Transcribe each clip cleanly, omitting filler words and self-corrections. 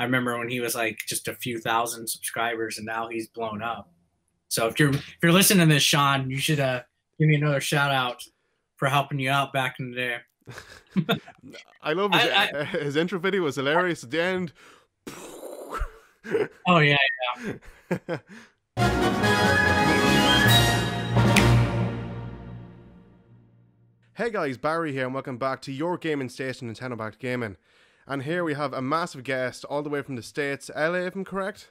I remember when he was like just a few thousand subscribers, and now he's blown up. So if you're listening to this, Sean, you should give me another shout out for helping you out back in the day. I love I his intro video was hilarious at the end. oh yeah, Hey guys, Barry here and welcome back to your gaming station, Nintendo Back to Gaming. And here we have a massive guest all the way from the States, LA if I'm correct?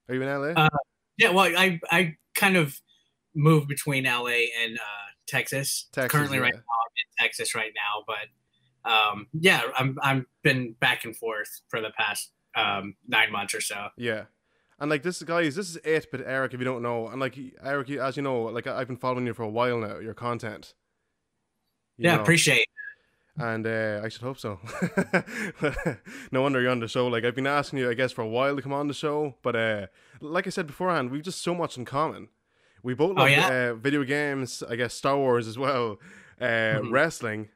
Are you in LA? Yeah. Well, I kind of moved between LA and Texas. Currently, yeah. right now I'm in Texas right now, but yeah, I'm been back and forth for the past 9 months or so. Yeah. And like this is 8-bit Eric if you don't know. And like Eric, as you know, like I've been following you for a while now, your content. Yeah, appreciate it. And I should hope so. No wonder you're on the show. Like I've been asking you, I guess, for a while to come on the show. But like I said beforehand, we've just so much in common. We both love video games, I guess Star Wars as well, wrestling.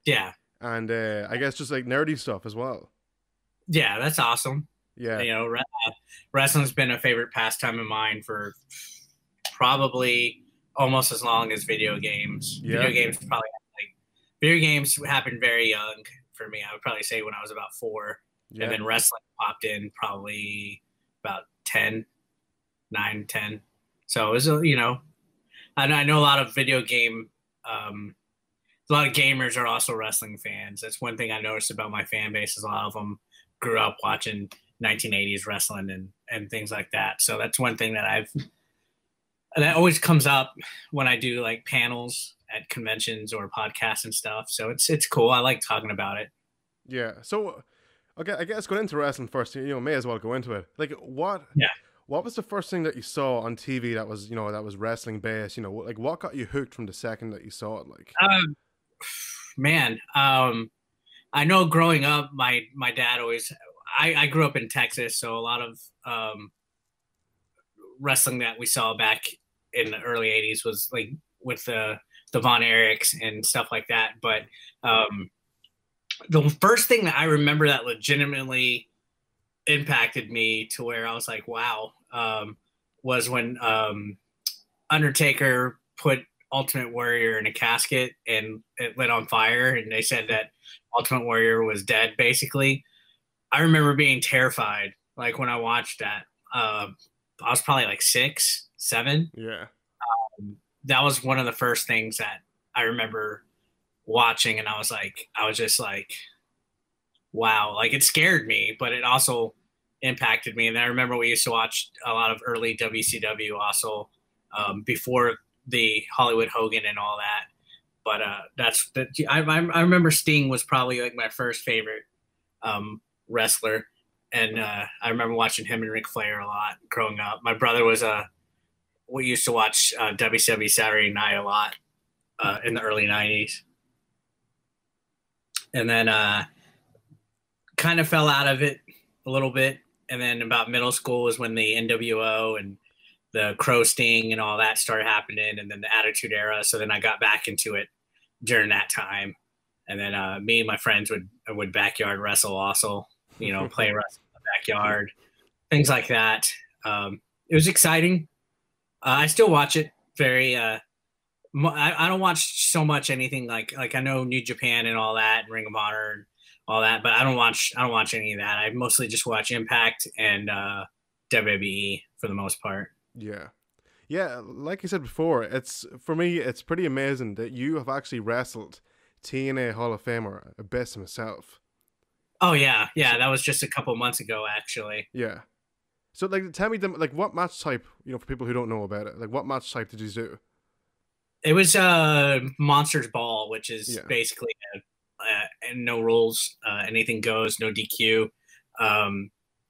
Yeah. And I guess just like nerdy stuff as well. Yeah, that's awesome. Yeah. You know, wrestling's been a favorite pastime of mine for probably almost as long as video games. Yeah. Video games happened very young for me. I would probably say when I was about 4. Yeah. And then wrestling popped in probably about 9, 10. So it was, you know, I know a lot of video game, a lot of gamers are also wrestling fans. That's one thing I noticed about my fan base is a lot of them grew up watching 1980s wrestling and things like that. So that's one thing that that always comes up when I do like panels at conventions or podcasts and stuff. So it's cool. I like talking about it. Yeah. So, okay, I guess going into wrestling first, you know, may as well go into it. Like what was the first thing that you saw on TV that was, you know, that was wrestling based? You know, like what got you hooked from the second that you saw it? Like, man, I know growing up, my dad always. I grew up in Texas, so a lot of wrestling that we saw back in the early '80s was like with the Von Erichs and stuff like that. But the first thing that I remember that legitimately impacted me to where I was like, wow, was when Undertaker put Ultimate Warrior in a casket and it lit on fire, and they said that Ultimate Warrior was dead, basically. I remember being terrified, like when I watched that. I was probably like 6, 7. Yeah. That was one of the first things that I remember watching, and I was just like, wow, like it scared me, but it also impacted me. And I remember we used to watch a lot of early WCW also before the Hollywood Hogan and all that. But I remember Sting was probably like my first favorite wrestler, and I remember watching him and Ric Flair a lot growing up. My brother we used to watch WCW Saturday Night a lot in the early 90s. And then kind of fell out of it a little bit. And then about middle school was when the NWO and the Crow Sting and all that started happening, and then the Attitude Era. So then I got back into it during that time. And then me and my friends would backyard wrestle also, you know, play wrestle in the backyard, things like that. It was exciting. I still watch it very. I don't watch so much anything like I know New Japan and all that, and Ring of Honor and all that, but I don't watch any of that. I mostly just watch Impact and WWE for the most part. Yeah. Yeah, like I said before, for me it's pretty amazing that you have actually wrestled TNA Hall of Famer Abyss himself. Oh yeah, that was just a couple months ago actually. Yeah. So like tell me like what match type, you know, for people who don't know about it, like what match type did you do? It was Monsters Ball, which is basically no rules, anything goes, no DQ.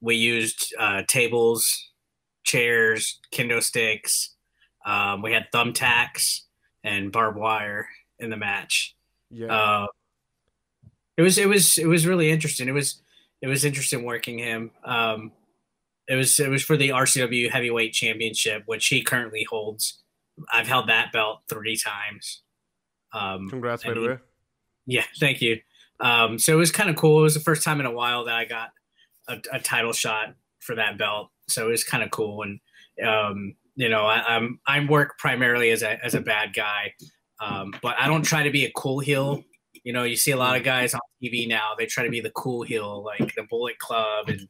We used tables, chairs, kendo sticks. We had thumbtacks and barbed wire in the match. Yeah. It was really interesting. It was interesting working him. It was for the RCW Heavyweight Championship, which he currently holds. I've held that belt 3 times. Congrats, by the way. Yeah, thank you. So it was kind of cool. It was the first time in a while that I got a title shot for that belt. So it was kind of cool. And I work primarily as a bad guy, but I don't try to be a cool heel. You see a lot of guys on TV now. They try to be the cool heel, like the Bullet Club and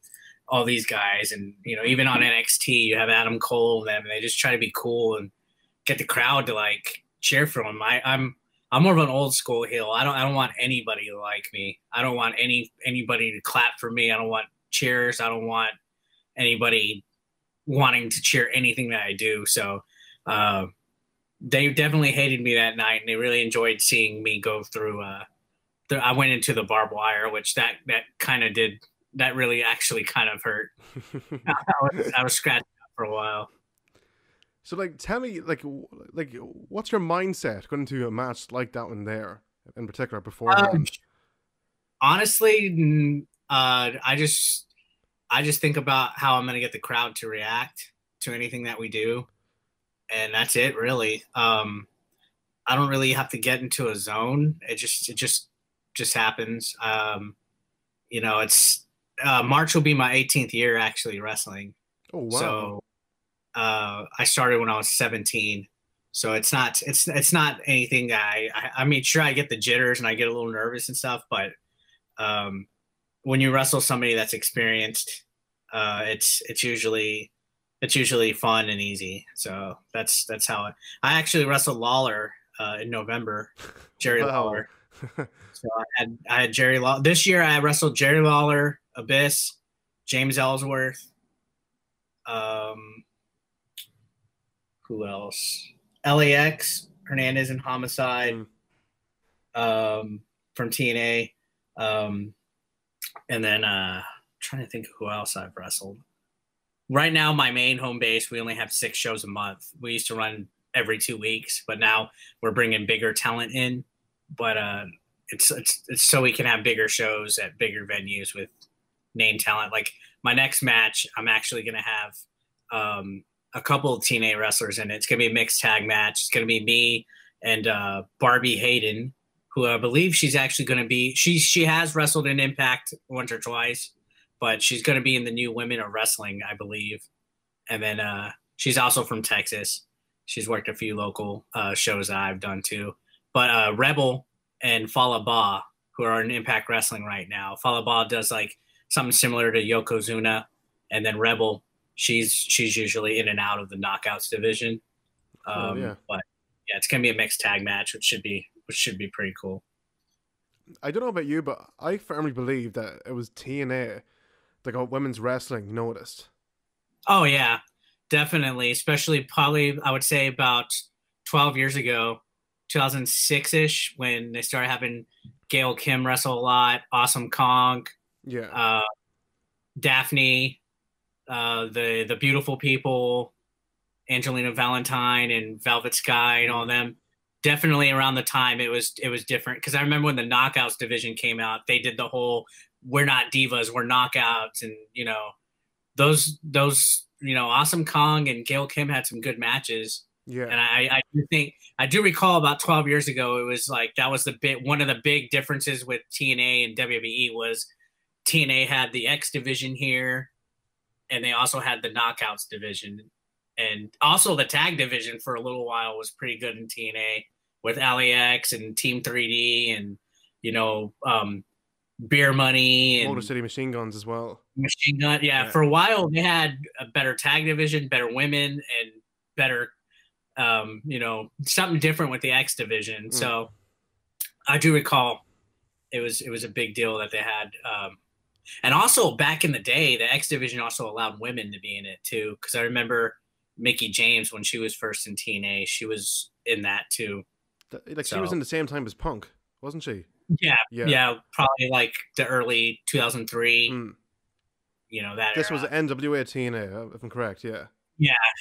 all these guys. And even on NXT, you have Adam Cole and them, and they just try to be cool and get the crowd to like cheer for them. I'm more of an old school heel. I don't want anybody to like me. I don't want anybody to clap for me. I don't want cheers. I don't want anybody wanting to cheer anything that I do. So they definitely hated me that night, and they really enjoyed seeing me go through. I went into the barbed wire, which that kind of did. That really actually kind of hurt. I was scratched out for a while. So, like, tell me, like, what's your mindset going into a match like that one there, in particular, beforehand? Honestly, I just think about how I'm going to get the crowd to react to anything that we do, and that's it, really. I don't really have to get into a zone. It just happens. It's March will be my 18th year actually wrestling. Oh wow! So I started when I was 17. So it's not anything that I mean, sure, I get the jitters and I get a little nervous and stuff, but when you wrestle somebody that's experienced, it's usually fun and easy. So that's how I actually wrestled Lawler in November, Jerry Lawler. So I had Jerry Lawler this year. I wrestled Jerry Lawler, Abyss, James Ellsworth. Who else? LAX, Hernandez and Homicide, from TNA. And then trying to think of who else I've wrestled. Right now, my main home base, we only have 6 shows a month. We used to run every 2 weeks, but now we're bringing bigger talent in. But it's so we can have bigger shows at bigger venues with name talent. Like my next match, I'm actually going to have a couple of TNA wrestlers in it. It's going to be a mixed tag match. It's going to be me and Barbie Hayden, who I believe she's actually going to be. She has wrestled in Impact once or twice, but she's going to be in the new Women of Wrestling, I believe. And then she's also from Texas. She's worked a few local shows that I've done too. But Rebel and Fallah Bahh, who are in Impact Wrestling right now. Fallah Bahh does like something similar to Yokozuna, and then Rebel, she's usually in and out of the Knockouts division. But yeah, it's gonna be a mixed tag match, which should be pretty cool. I don't know about you, but I firmly believe that it was TNA that got women's wrestling noticed. Oh yeah, definitely. Especially probably I would say about 12 years ago, 2006-ish, when they started having Gail Kim wrestle a lot, Awesome Kong, Daphne, the Beautiful People, Angelina Valentine and Velvet Sky and all them. Definitely around the time it was different, because I remember when the Knockouts division came out, they did the whole "we're not divas, we're knockouts," and those Awesome Kong and Gail Kim had some good matches. Yeah, and I do recall about 12 years ago, it was like that was one of the big differences with TNA and WWE was TNA had the X division here, and they also had the Knockouts division. And also the tag division for a little while was pretty good in TNA with LAX and Team 3D and, Beer Money. And Motor City Machine Guns as well. Machine Gun. Yeah. For a while, they had a better tag division, better women, and better, something different with the X division. So I do recall it was a big deal that they had. And also back in the day, the X division also allowed women to be in it too. Because I remember Mickie James, when she was first in TNA, she was in that too. She was in the same time as Punk, wasn't she? Yeah, probably like the early 2003. That this era. Was NWA TNA, if I'm correct. Yeah,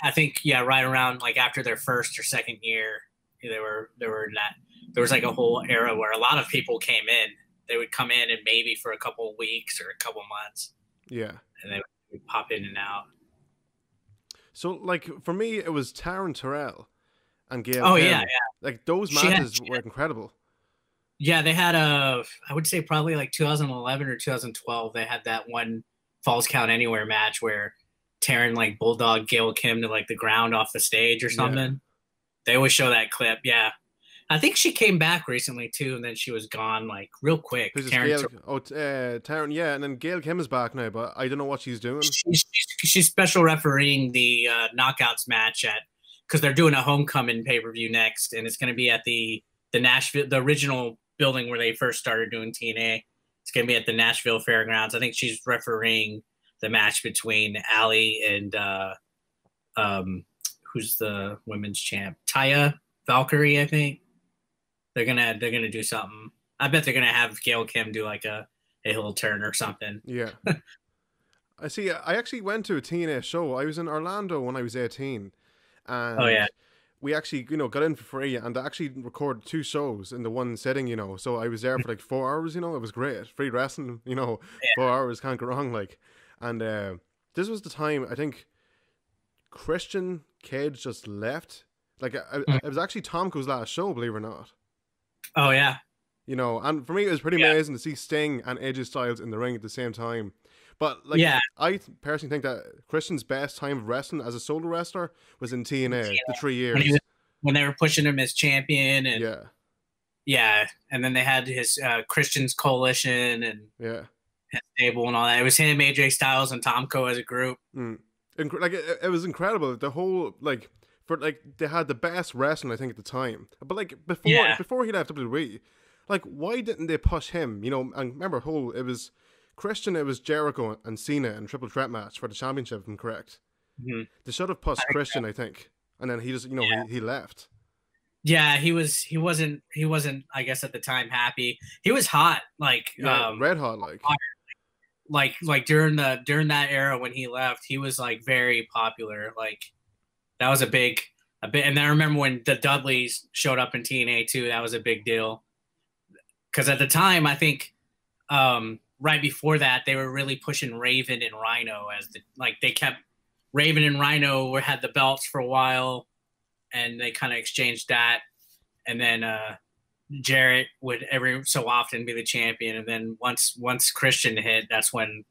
I think right around like after their first or second year, they were in that. There was like a whole era where a lot of people came in. They would come in and maybe for a couple of weeks or a couple of months. Yeah, and they would pop in and out. So, like, for me, it was Taryn Terrell and Gail Kim. Yeah. Like, those matches were incredible. Yeah, they had I would say probably like 2011 or 2012, they had that one Falls Count Anywhere match where Taryn like bulldog Gail Kim to like the ground off the stage or something. Yeah. They always show that clip. Yeah. I think she came back recently too, and then she was gone like real quick. Taryn, yeah, and then Gail Kim is back now, but I don't know what she's doing. She's special refereeing the knockouts match because they're doing a homecoming pay-per-view next, and it's going to be at the Nashville, the original building where they first started doing TNA. It's going to be at the Nashville Fairgrounds. I think she's refereeing the match between Allie and who's the women's champ? Taya Valkyrie, I think. They're gonna do something. I bet they're gonna have Gail Kim do like a heel turn or something. Yeah. I see. I actually went to a TNA show. I was in Orlando when I was 18. And oh yeah. We actually, got in for free, and I actually recorded 2 shows in the one setting, So I was there for like 4 hours, It was great. Free wrestling, 4 hours, can't go wrong, like. And this was the time, I think, Christian Cage just left. Like, it was actually Tomko's last show, believe it or not. Oh, yeah. And for me, it was pretty amazing to see Sting and AJ Styles in the ring at the same time. But, like, I personally think that Christian's best time of wrestling as a solo wrestler was in TNA, the 3 years. When they were pushing him as champion. And yeah. And then they had his Christian's Coalition and his stable and all that. It was him, AJ Styles, and Tomko as a group. Like, it was incredible. The whole, like... they had the best wrestling, I think, at the time. But like before he left WWE, like why didn't they push him? And remember, it was Christian, it was Jericho and Cena in a triple threat match for the championship. If I'm correct. Mm-hmm. They should have pushed Christian, I think, and then he just he left. Yeah, he wasn't. I guess at the time happy. He was hot, like red hot, like during that era when he left, he was like very popular, like. That was a bit, and I remember when the Dudleys showed up in TNA too. That was a big deal, because at the time, I think right before that, they were really pushing Raven and Rhino as they kept Raven and Rhino had the belts for a while, and they kind of exchanged that, and then Jarrett would every so often be the champion, and then once Christian hit, that's when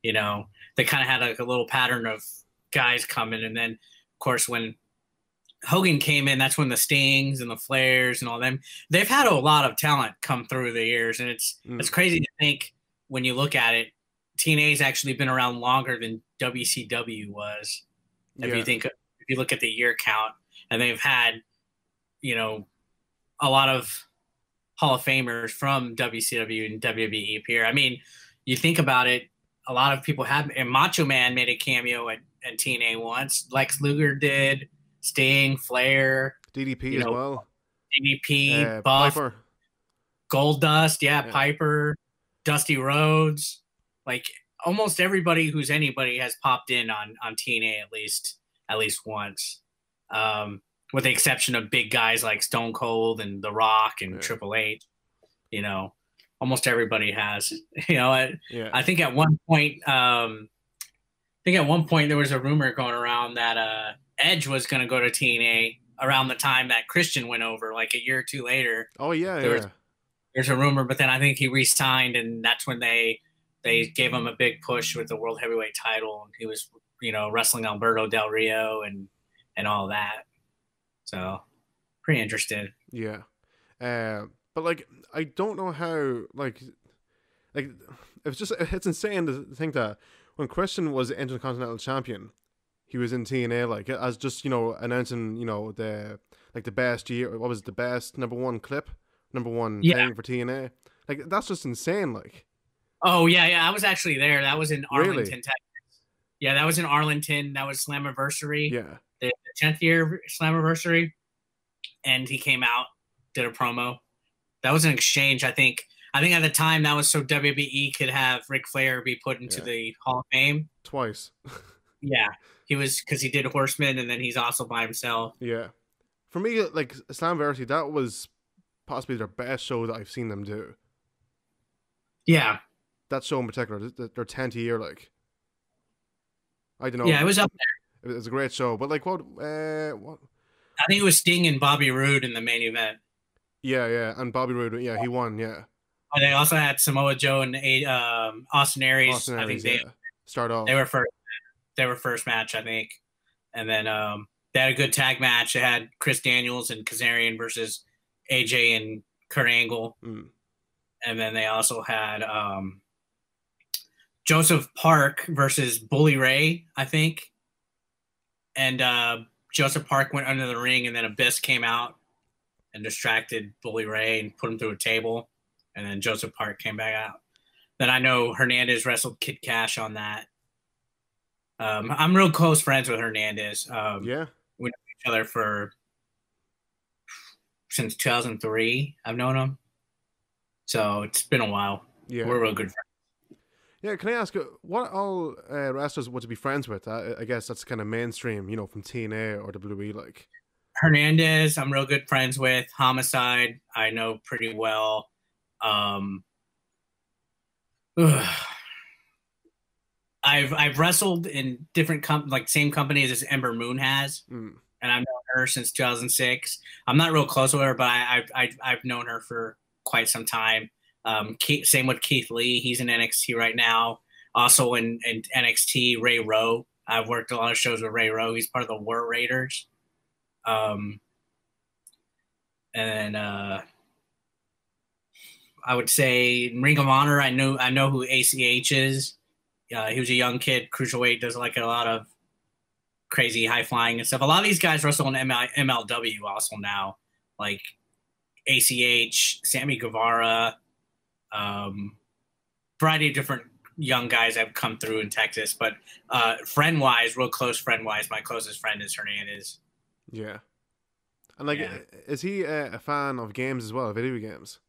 they kind of had like a little pattern of guys coming, and then. Of course, when Hogan came in, that's when the Stings and the Flairs and all them, they've had a lot of talent come through the years. And it's crazy to think when you look at it, TNA's actually been around longer than WCW was. If you look at the year count, and they've had, a lot of Hall of Famers from WCW and WWE here. I mean, you think about it, a lot of people have, and Macho Man made a cameo at TNA once. Lex Luger did, Sting, Flair, DDP as well. DDP, Buff, Piper. Goldust, Piper, Dusty Rhodes. Like almost everybody who's anybody has popped in on TNA at least once. With the exception of big guys like Stone Cold and The Rock and Triple H. Almost everybody has. I think at one point there was a rumor going around that Edge was going to go to TNA around the time that Christian went over, like a year or two later. Oh yeah, There's a rumor, but then I think he re-signed, and that's when they gave him a big push with the World Heavyweight title, and he was wrestling Alberto Del Rio and all that. So pretty interested. Yeah, but like I don't know how like it's insane to think that. When Christian was the Intercontinental Champion, he was in TNA like as just announcing the best year. What was it, the best number one thing for TNA? Like that's just insane. Like, oh yeah, I was actually there. That was in Arlington, Texas. Yeah, that was in Arlington. That was Slammiversary. Yeah, the 10th year Slammiversary, and he came out, did a promo. That was an exchange, I think at the time that was so WWE could have Ric Flair be put into the Hall of Fame. Twice. Yeah. He was, because he did Horseman, and then he's also by himself. Yeah. For me, like, Slammiversary, that was possibly their best show that I've seen them do. Yeah. That show in particular, their 10th year, like. I don't know. Yeah, it was up there. It was a great show. But, like, what? I think it was Sting and Bobby Roode in the main event. Yeah. And Bobby Roode, he won, yeah. Oh, they also had Samoa Joe and Austin Aries. I think they start off? They were first match, I think, and then they had a good tag match. They had Chris Daniels and Kazarian versus AJ and Kurt Angle, and then they also had Joseph Park versus Bully Ray, I think, and Joseph Park went under the ring, and then Abyss came out and distracted Bully Ray and put him through a table, and then Joseph Park came back out. Then I know Hernandez wrestled Kid Cash on that. I'm real close friends with Hernandez. Yeah. We know each other since 2003. I've known him. So it's been a while. Yeah. We're real good friends. Yeah, can I ask, what all wrestlers would you be friends with? I guess that's kind of mainstream, from TNA or WWE, like. Hernandez, I'm real good friends with. Homicide, I know pretty well. I've wrestled in different same companies as Ember Moon has, and I've known her since 2006. I'm not real close with her, but I've known her for quite some time. Same with Keith Lee. He's in NXT right now. Also in NXT, Ray Rowe. I've worked a lot of shows with Ray Rowe. He's part of the War Raiders. And I would say Ring of Honor. I know who ACH is. He was a young kid, cruiserweight, does like a lot of crazy high flying and stuff. A lot of these guys wrestle in MLW also now, like ACH, Sammy Guevara, variety of different young guys have come through in Texas. But friend-wise, real close friend-wise, my closest friend is Hernandez. Yeah. And is he a fan of games as well, video games?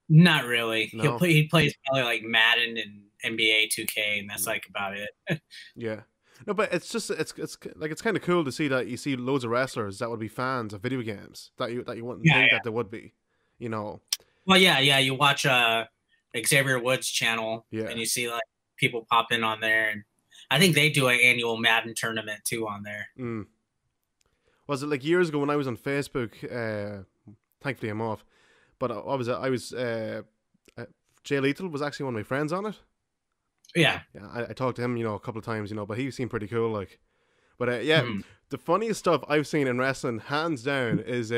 Not really. No? He plays probably like Madden and NBA 2K, and that's like about it. Yeah. No, but it's just it's kind of cool to see that you see loads of wrestlers that would be fans of video games that you wouldn't think that they would be, Well, yeah. You watch Xavier Woods' channel, and you see like people pop in on there, and I think they do an annual Madden tournament too on there. Was it like years ago when I was on Facebook? Thankfully, I'm off. But I was Jay Lethal was actually one of my friends on it. Yeah. I talked to him, a couple of times, but he seemed pretty cool, like. But the funniest stuff I've seen in wrestling, hands down, is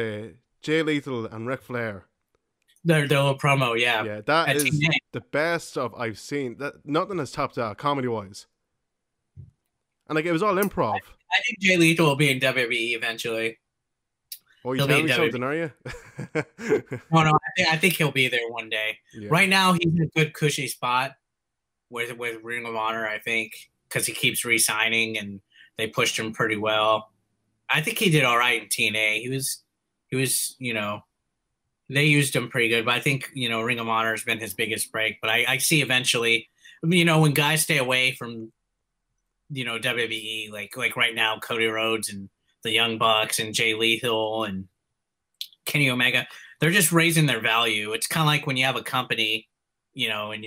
Jay Lethal and Ric Flair. Their little promo, yeah. Yeah, that is the best stuff I've seen. That nothing has topped that comedy wise. And like it was all improv. I think Jay Lethal will be in WWE eventually. Oh, you're telling me something, are you? No, I think he'll be there one day. Yeah. Right now, he's in a good, cushy spot with Ring of Honor, I think, because he keeps re-signing, and they pushed him pretty well. I think he did all right in TNA. He was, they used him pretty good, but I think, Ring of Honor has been his biggest break. But I see eventually, when guys stay away from, WWE, like right now, Cody Rhodes and the Young Bucks and Jay Lethal and Kenny Omega, they're just raising their value. It's kind of like when you have a company, and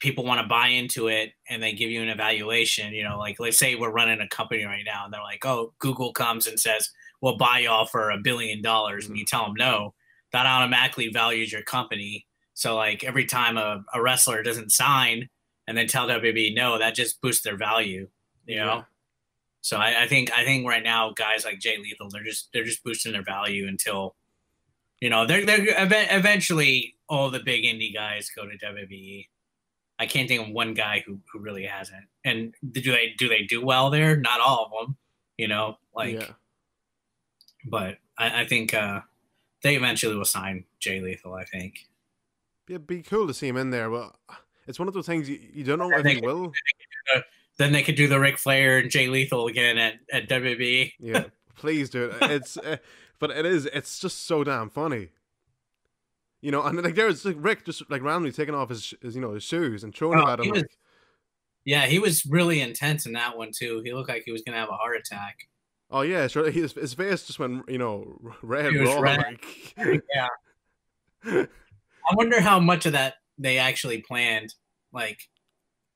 people want to buy into it and they give you an evaluation, like let's say we're running a company right now and they're like, oh, Google comes and says, we'll buy y'all for $1 billion. And you tell them no, that automatically values your company. So like every time a wrestler doesn't sign and then tell WWE no, that just boosts their value, Yeah. So I think right now guys like Jay Lethal, they're just boosting their value until, they're eventually all the big indie guys go to WWE. I can't think of one guy who really hasn't. And do they do well there? Not all of them, But I think they eventually will sign Jay Lethal. I think. It'd be cool to see him in there, but it's one of those things you don't know if he will. Then they could do the Ric Flair and Jay Lethal again at WWE. Yeah, please do it. It's but it's just so damn funny. And like there's like Rick just like randomly taking off his shoes and throwing them at him. Yeah, he was really intense in that one too. He looked like he was gonna have a heart attack. Oh yeah, sure. His face just went red. He was red. Yeah. I wonder how much of that they actually planned. Like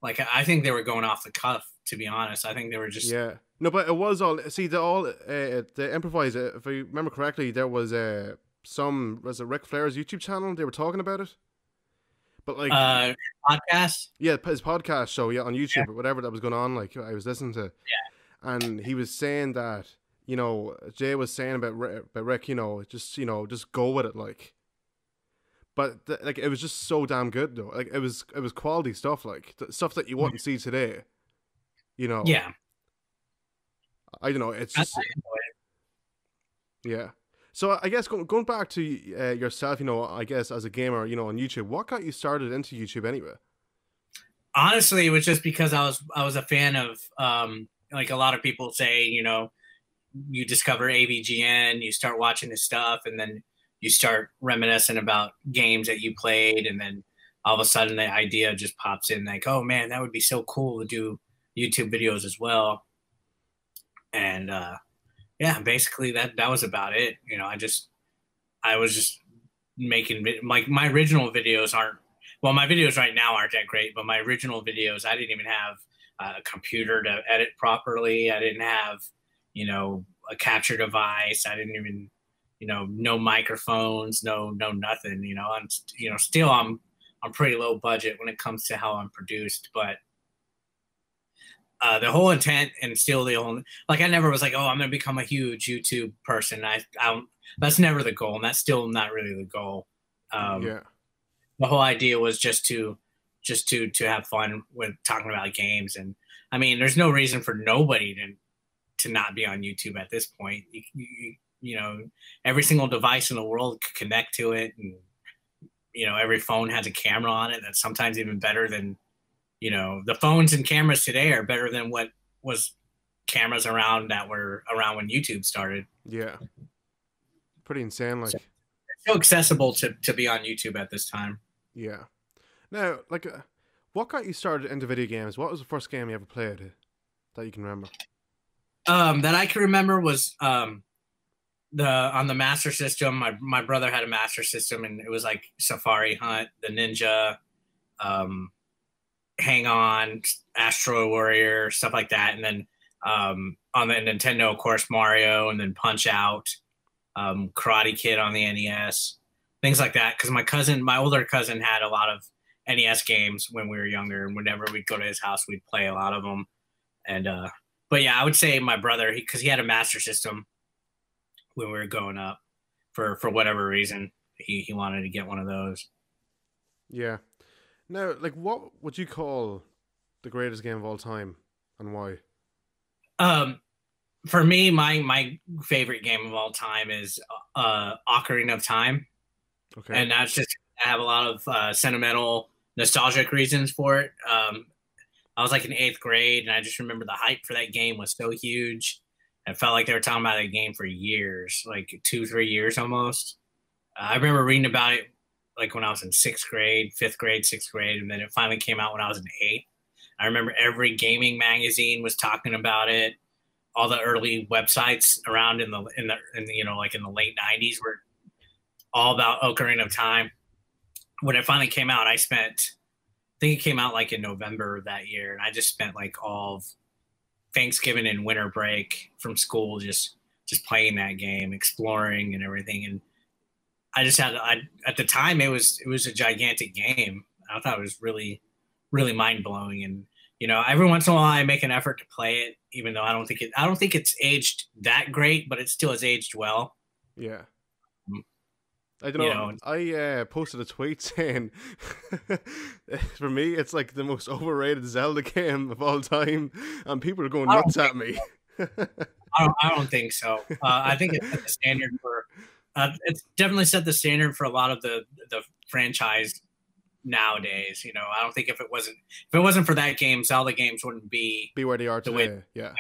I think they were going off the cuff. To be honest, I think they were just No, but it was all the improvised. If I remember correctly, there was was it Ric Flair's YouTube channel? They were talking about it, But like podcast. Yeah, his podcast show, yeah, on YouTube or whatever that was going on. Like I was listening to, and he was saying that, you know, Jay was saying about Rick, you know, just go with it, like. But like it was just so damn good though. Like it was quality stuff, like stuff that you wouldn't see today. You know. Yeah. I don't know. It's just. Yeah. So I guess going back to yourself, you know, I guess as a gamer, you know, on YouTube, what got you started into YouTube anyway? Honestly, it was just because I was a fan of like a lot of people say, you know, you discover AVGN, you start watching his stuff, and then you start reminiscing about games that you played, and then all of a sudden the idea just pops in, like, oh man, that would be so cool to do YouTube videos as well. And yeah, basically that was about it. You know, I was just making my original videos aren't, well, my videos right now aren't that great, but my original videos, I didn't even have a computer to edit properly. I didn't have, you know, a capture device. I didn't even, you know, no microphones, no nothing. You know, still I'm pretty low budget when it comes to how I'm produced, but the whole intent and still the only, like, I never was like, oh, I'm going to become a huge YouTube person. That's never the goal. And that's still not really the goal. Yeah. The whole idea was just to have fun with talking about games. And I mean, there's no reason for nobody to not be on YouTube at this point. You know, every single device in the world could connect to it. And, you know, every phone has a camera on it. That's sometimes even better than, you know, the phones and cameras today are better than what was cameras around that were around when YouTube started. Yeah. Pretty insane. Like, so it's so accessible to be on YouTube at this time. Yeah. Now, like, what got you started into video games? What was the first game you ever played that you can remember? That I can remember was on the Master System. My brother had a Master System, and it was like Safari Hunt, the Ninja, Hang On, Astro Warrior, stuff like that. And then on the Nintendo, of course, Mario, and then Punch Out, Karate Kid on the NES, things like that. Because my older cousin had a lot of NES games when we were younger, and whenever we'd go to his house, we'd play a lot of them. And but yeah, I would say my brother, because he had a Master System when we were growing up, for whatever reason, he wanted to get one of those. Yeah. Now, like, what would you call the greatest game of all time, and why? For me, my favorite game of all time is Ocarina of Time. Okay. And that's just, I have a lot of sentimental, nostalgic reasons for it. I was like in 8th grade, and I just remember the hype for that game was so huge. I felt like they were talking about that game for years, like 2-3 years almost. I remember reading about it like when I was in 6th grade, 5th grade, 6th grade, and then it finally came out when I was in 8th. I remember every gaming magazine was talking about it. All the early websites around in the you know, like in the late 90s were all about Ocarina of Time. When it finally came out, I think it came out like in November of that year, and I just spent like all of Thanksgiving and winter break from school just playing that game, exploring and everything. And I just had, at the time, it was a gigantic game. I thought it was really, really mind blowing. And, you know, every once in a while I make an effort to play it, even though I don't think it's aged that great, but it still has aged well. Yeah. I don't know. I posted a tweet saying, for me, it's like the most overrated Zelda game of all time, and people are going nuts at me. I don't think so. I think it's set the standard for. It's definitely set the standard for a lot of the franchise nowadays. You know, I don't think if it wasn't for that game, Zelda games wouldn't be where they are today. Yeah,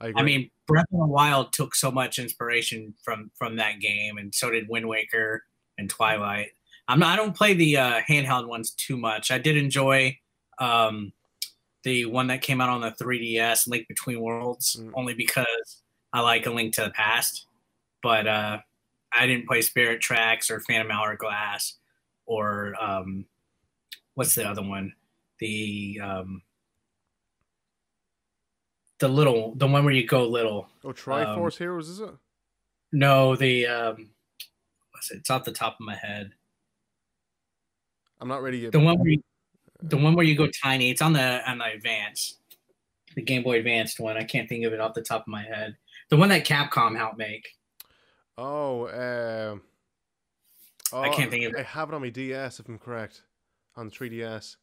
I agree. I mean, Breath of the Wild took so much inspiration from that game, and so did Wind Waker and Twilight. I don't play the handheld ones too much. I did enjoy the one that came out on the 3DS, Link Between Worlds, only because I like A Link to the Past. But I didn't play Spirit Tracks or Phantom Hourglass or what's the other one? The one where you go little. Oh, Triforce Heroes, is it? No, the it's off the top of my head. I'm not really the one where you go tiny. It's on the Advance, the Game Boy Advanced one. I can't think of it off the top of my head. The one that Capcom helped make. Oh, I can't think of it. I have it on my DS if I'm correct, on the 3DS.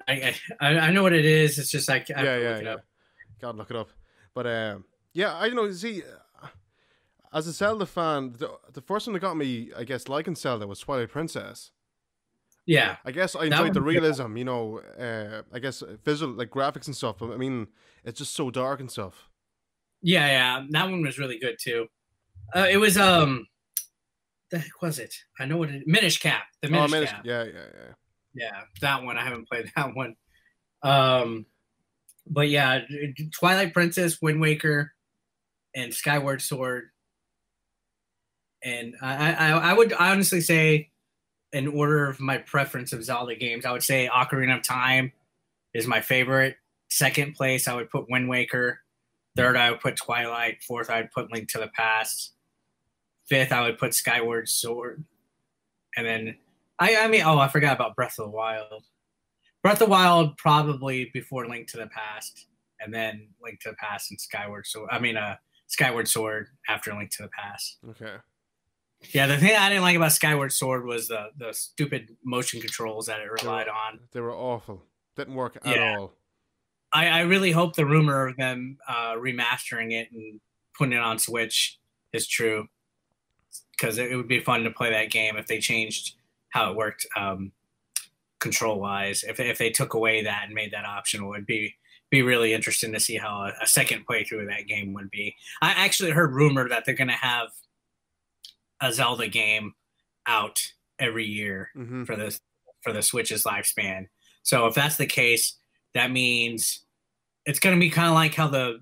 I know what it is. It's just like I have to look it up. Gotta look it up. But yeah, I know. See, as a Zelda fan, the first one that got me, I guess, liking Zelda was Twilight Princess. Yeah, I guess I enjoyed the realism. You know, I guess visual, like graphics and stuff. But I mean, it's just so dark and stuff. Yeah, that one was really good too. It was the heck was it? I know what it. Minish Cap. The Minish Cap. Yeah, that one. I haven't played that one. But yeah, Twilight Princess, Wind Waker, and Skyward Sword. And I would honestly say, in order of my preference of Zelda games, I would say Ocarina of Time is my favorite. Second place, I would put Wind Waker. Third, I would put Twilight. Fourth, I would put Link to the Past. Fifth, I would put Skyward Sword. And then I forgot about Breath of the Wild. Breath of the Wild probably before Link to the Past, and then Link to the Past and Skyward Sword. Skyward Sword after Link to the Past. Okay. Yeah, the thing I didn't like about Skyward Sword was the stupid motion controls that it relied on. They were awful. Didn't work at all. I really hope the rumor of them remastering it and putting it on Switch is true, because it would be fun to play that game if they changed how it worked control wise. If they took away that and made that optional, it would be really interesting to see how a second playthrough of that game would be. I actually heard rumor that they're going to have a Zelda game out every year for the Switch's lifespan. So if that's the case, that means it's going to be kind of like how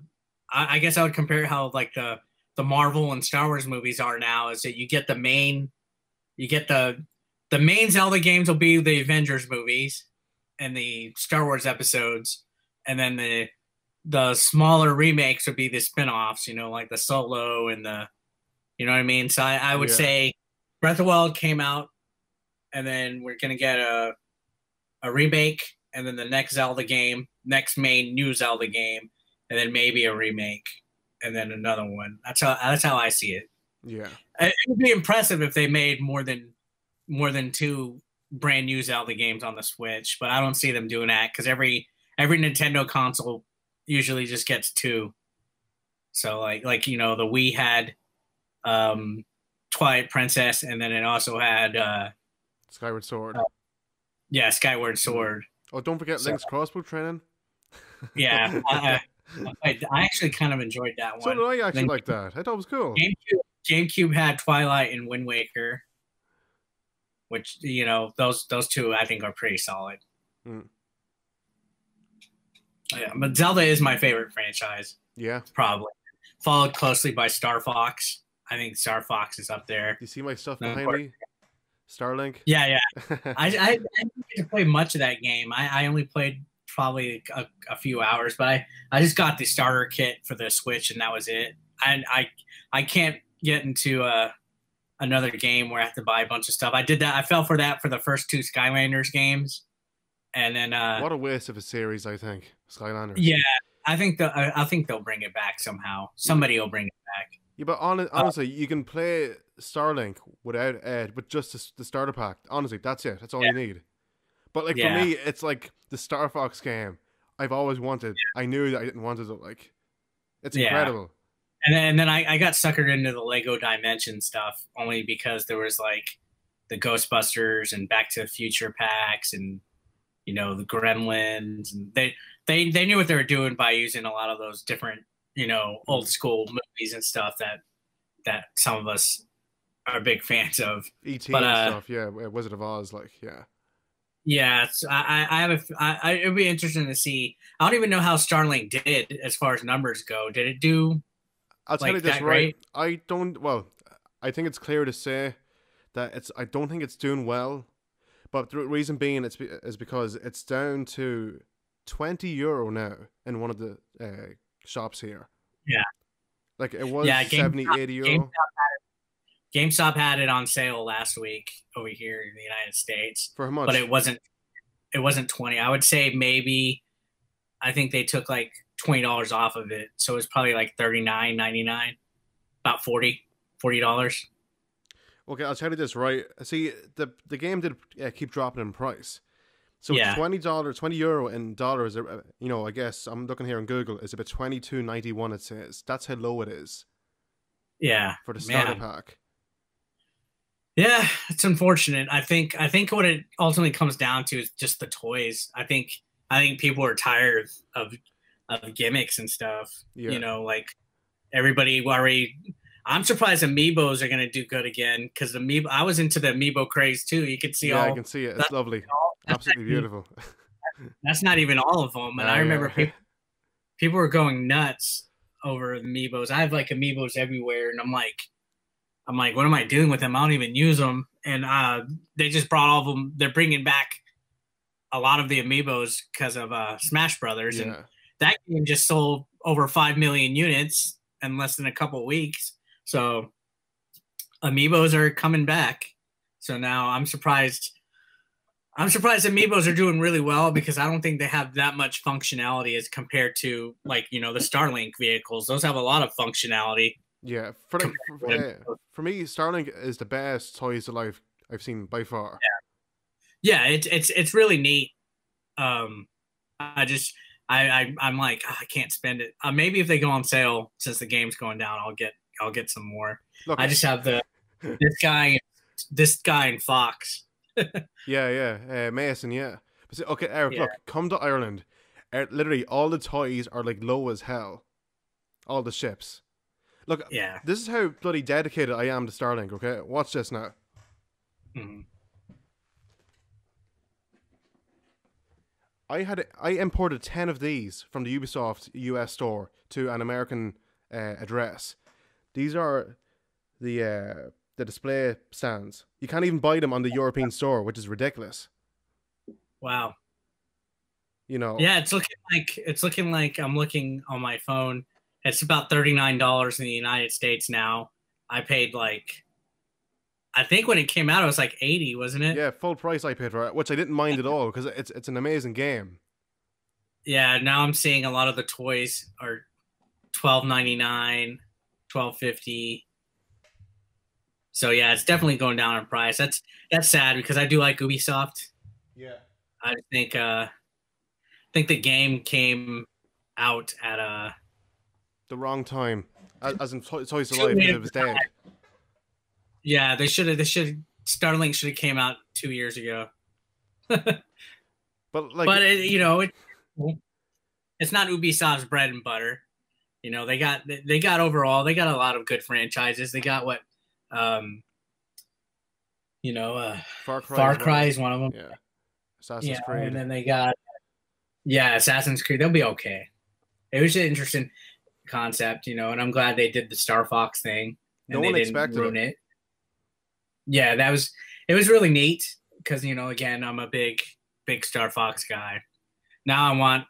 I guess I would compare how like the Marvel and Star Wars movies are now, is that you get the main Zelda games will be the Avengers movies and the Star Wars episodes, and then the smaller remakes would be the spin-offs, like the Solo and the, you know what I mean? So I would say Breath of the Wild came out, and then we're going to get a remake, and then the next main new Zelda game, and then maybe a remake, and then another one. That's how I see it. Yeah. It would be impressive if they made more than 2 brand new Zelda games on the Switch, but I don't see them doing that, because every Nintendo console usually just gets 2. So like the Wii had Twilight Princess, and then it also had Skyward Sword. Skyward Sword. Oh, don't forget Link's crossbow training. Yeah, I actually kind of enjoyed that one. So did I actually like that. I thought it was cool. GameCube had Twilight and Wind Waker, which those 2 I think are pretty solid. Yeah, but Zelda is my favorite franchise. Yeah, probably followed closely by Star Fox. I think Star Fox is up there. You see my stuff behind me? Starlink? Yeah. I didn't get to play much of that game. I only played probably a few hours, but I just got the starter kit for the Switch, and that was it. And I can't get into another game where I have to buy a bunch of stuff. I did that. I fell for that for the first 2 Skylanders games, and then what a waste of a series, I think. Skylanders. Yeah, I think they'll bring it back somehow. Somebody will bring it back. Yeah, but honestly, you can play Starlink without Ed, with just the starter pack. Honestly, that's it. That's all you need. But like for me, it's like the Star Fox game I've always wanted. I knew that I didn't want it. Like, it's incredible. And then I got suckered into the Lego Dimension stuff only because there was like the Ghostbusters and Back to the Future packs, and the Gremlins, and they knew what they were doing by using a lot of those different old school movies and stuff that some of us are big fans of. E.T. and stuff, yeah. Wizard of Oz, Yeah, it'd be interesting to see. I don't even know how Starlink did as far as numbers go. Did it do? I'll tell you this, right? I don't. Well, I think it's clear to say that I don't think it's doing well, but the reason being is because it's down to €20 now in one of the shops here. Yeah. Like it was €70, €80. GameStop had it on sale last week over here in the United States. For how much? But it wasn't 20. I would say maybe I think they took like $20 off of it. So it was probably like $39.99, about $40. Okay, I'll tell you this, right? See, the game did keep dropping in price. So Yeah. €20 in dollars, I guess I'm looking here on Google, is about $22.91 it says. That's how low it is. Yeah. For the starter pack. Yeah, it's unfortunate. I think what it ultimately comes down to is just the toys. I think people are tired of gimmicks and stuff. Yeah. You know, like everybody worried. I'm surprised Amiibos are gonna do good again because I was into the Amiibo craze too. You could see I can see it. It's lovely, absolutely beautiful. That's not even all of them, and I remember people were going nuts over Amiibos. I have like Amiibos everywhere, and I'm like, what am I doing with them? I don't even use them. And they just brought all of them. They're bringing back a lot of the Amiibos because of Smash Brothers, and that game just sold over 5 million units in less than a couple of weeks. So Amiibos are coming back. So now I'm surprised Amiibos are doing really well because I don't think they have that much functionality as compared to like, the Starlink vehicles. Those have a lot of functionality. Yeah. For me, Starlink is the best toys alive I've seen by far. Yeah, it's really neat. I'm like, I can't spend it. Maybe if they go on sale since the game's going down, I'll get some more. Look, I just have this guy and Fox. Mason, yeah. But see, okay, Eric, look, come to Ireland. Literally, all the toys are like low as hell. All the ships. Look, this is how bloody dedicated I am to Starlink. Okay, watch this now. Mm-hmm. I imported 10 of these from the Ubisoft US store to an American address. These are the display stands. You can't even buy them on the European store, which is ridiculous. Wow. Yeah, it's looking like I'm looking on my phone. It's about $39 in the United States now. I paid I think when it came out, it was like $80, wasn't it? Yeah, full price I paid for it, which I didn't mind at all because it's an amazing game. Yeah, now I'm seeing a lot of the toys are $12.99, $12.50. So yeah, it's definitely going down in price. That's sad because I do like Ubisoft. Yeah, I think the game came out at the wrong time, as in Toys Alive, because it was dead. Yeah, Starlink should have came out 2 years ago. But it's not Ubisoft's bread and butter. They got a lot of good franchises. They got Far Cry is one of them. Yeah, Assassin's Creed, and then they got Assassin's Creed. They'll be okay. It was an interesting concept, and I'm glad they did the Star Fox thing. No one expected it. Yeah, it was really neat because again, I'm a big Star Fox guy. Now I want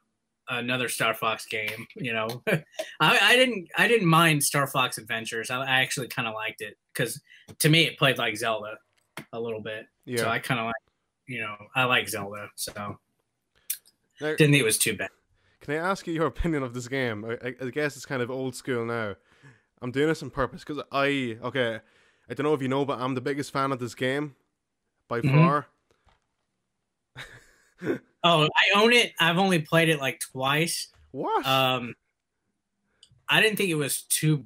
another Star Fox game. I didn't mind Star Fox Adventures. I actually kind of liked it because to me it played like Zelda a little bit. Yeah. So I kind of I like Zelda. So didn't think it was too bad. Can I ask you your opinion of this game? I guess it's kind of old school now. I'm doing this on purpose because I don't know if you know, but I'm the biggest fan of this game by far. Oh, I own it. I've only played it like twice. What? I didn't think it was too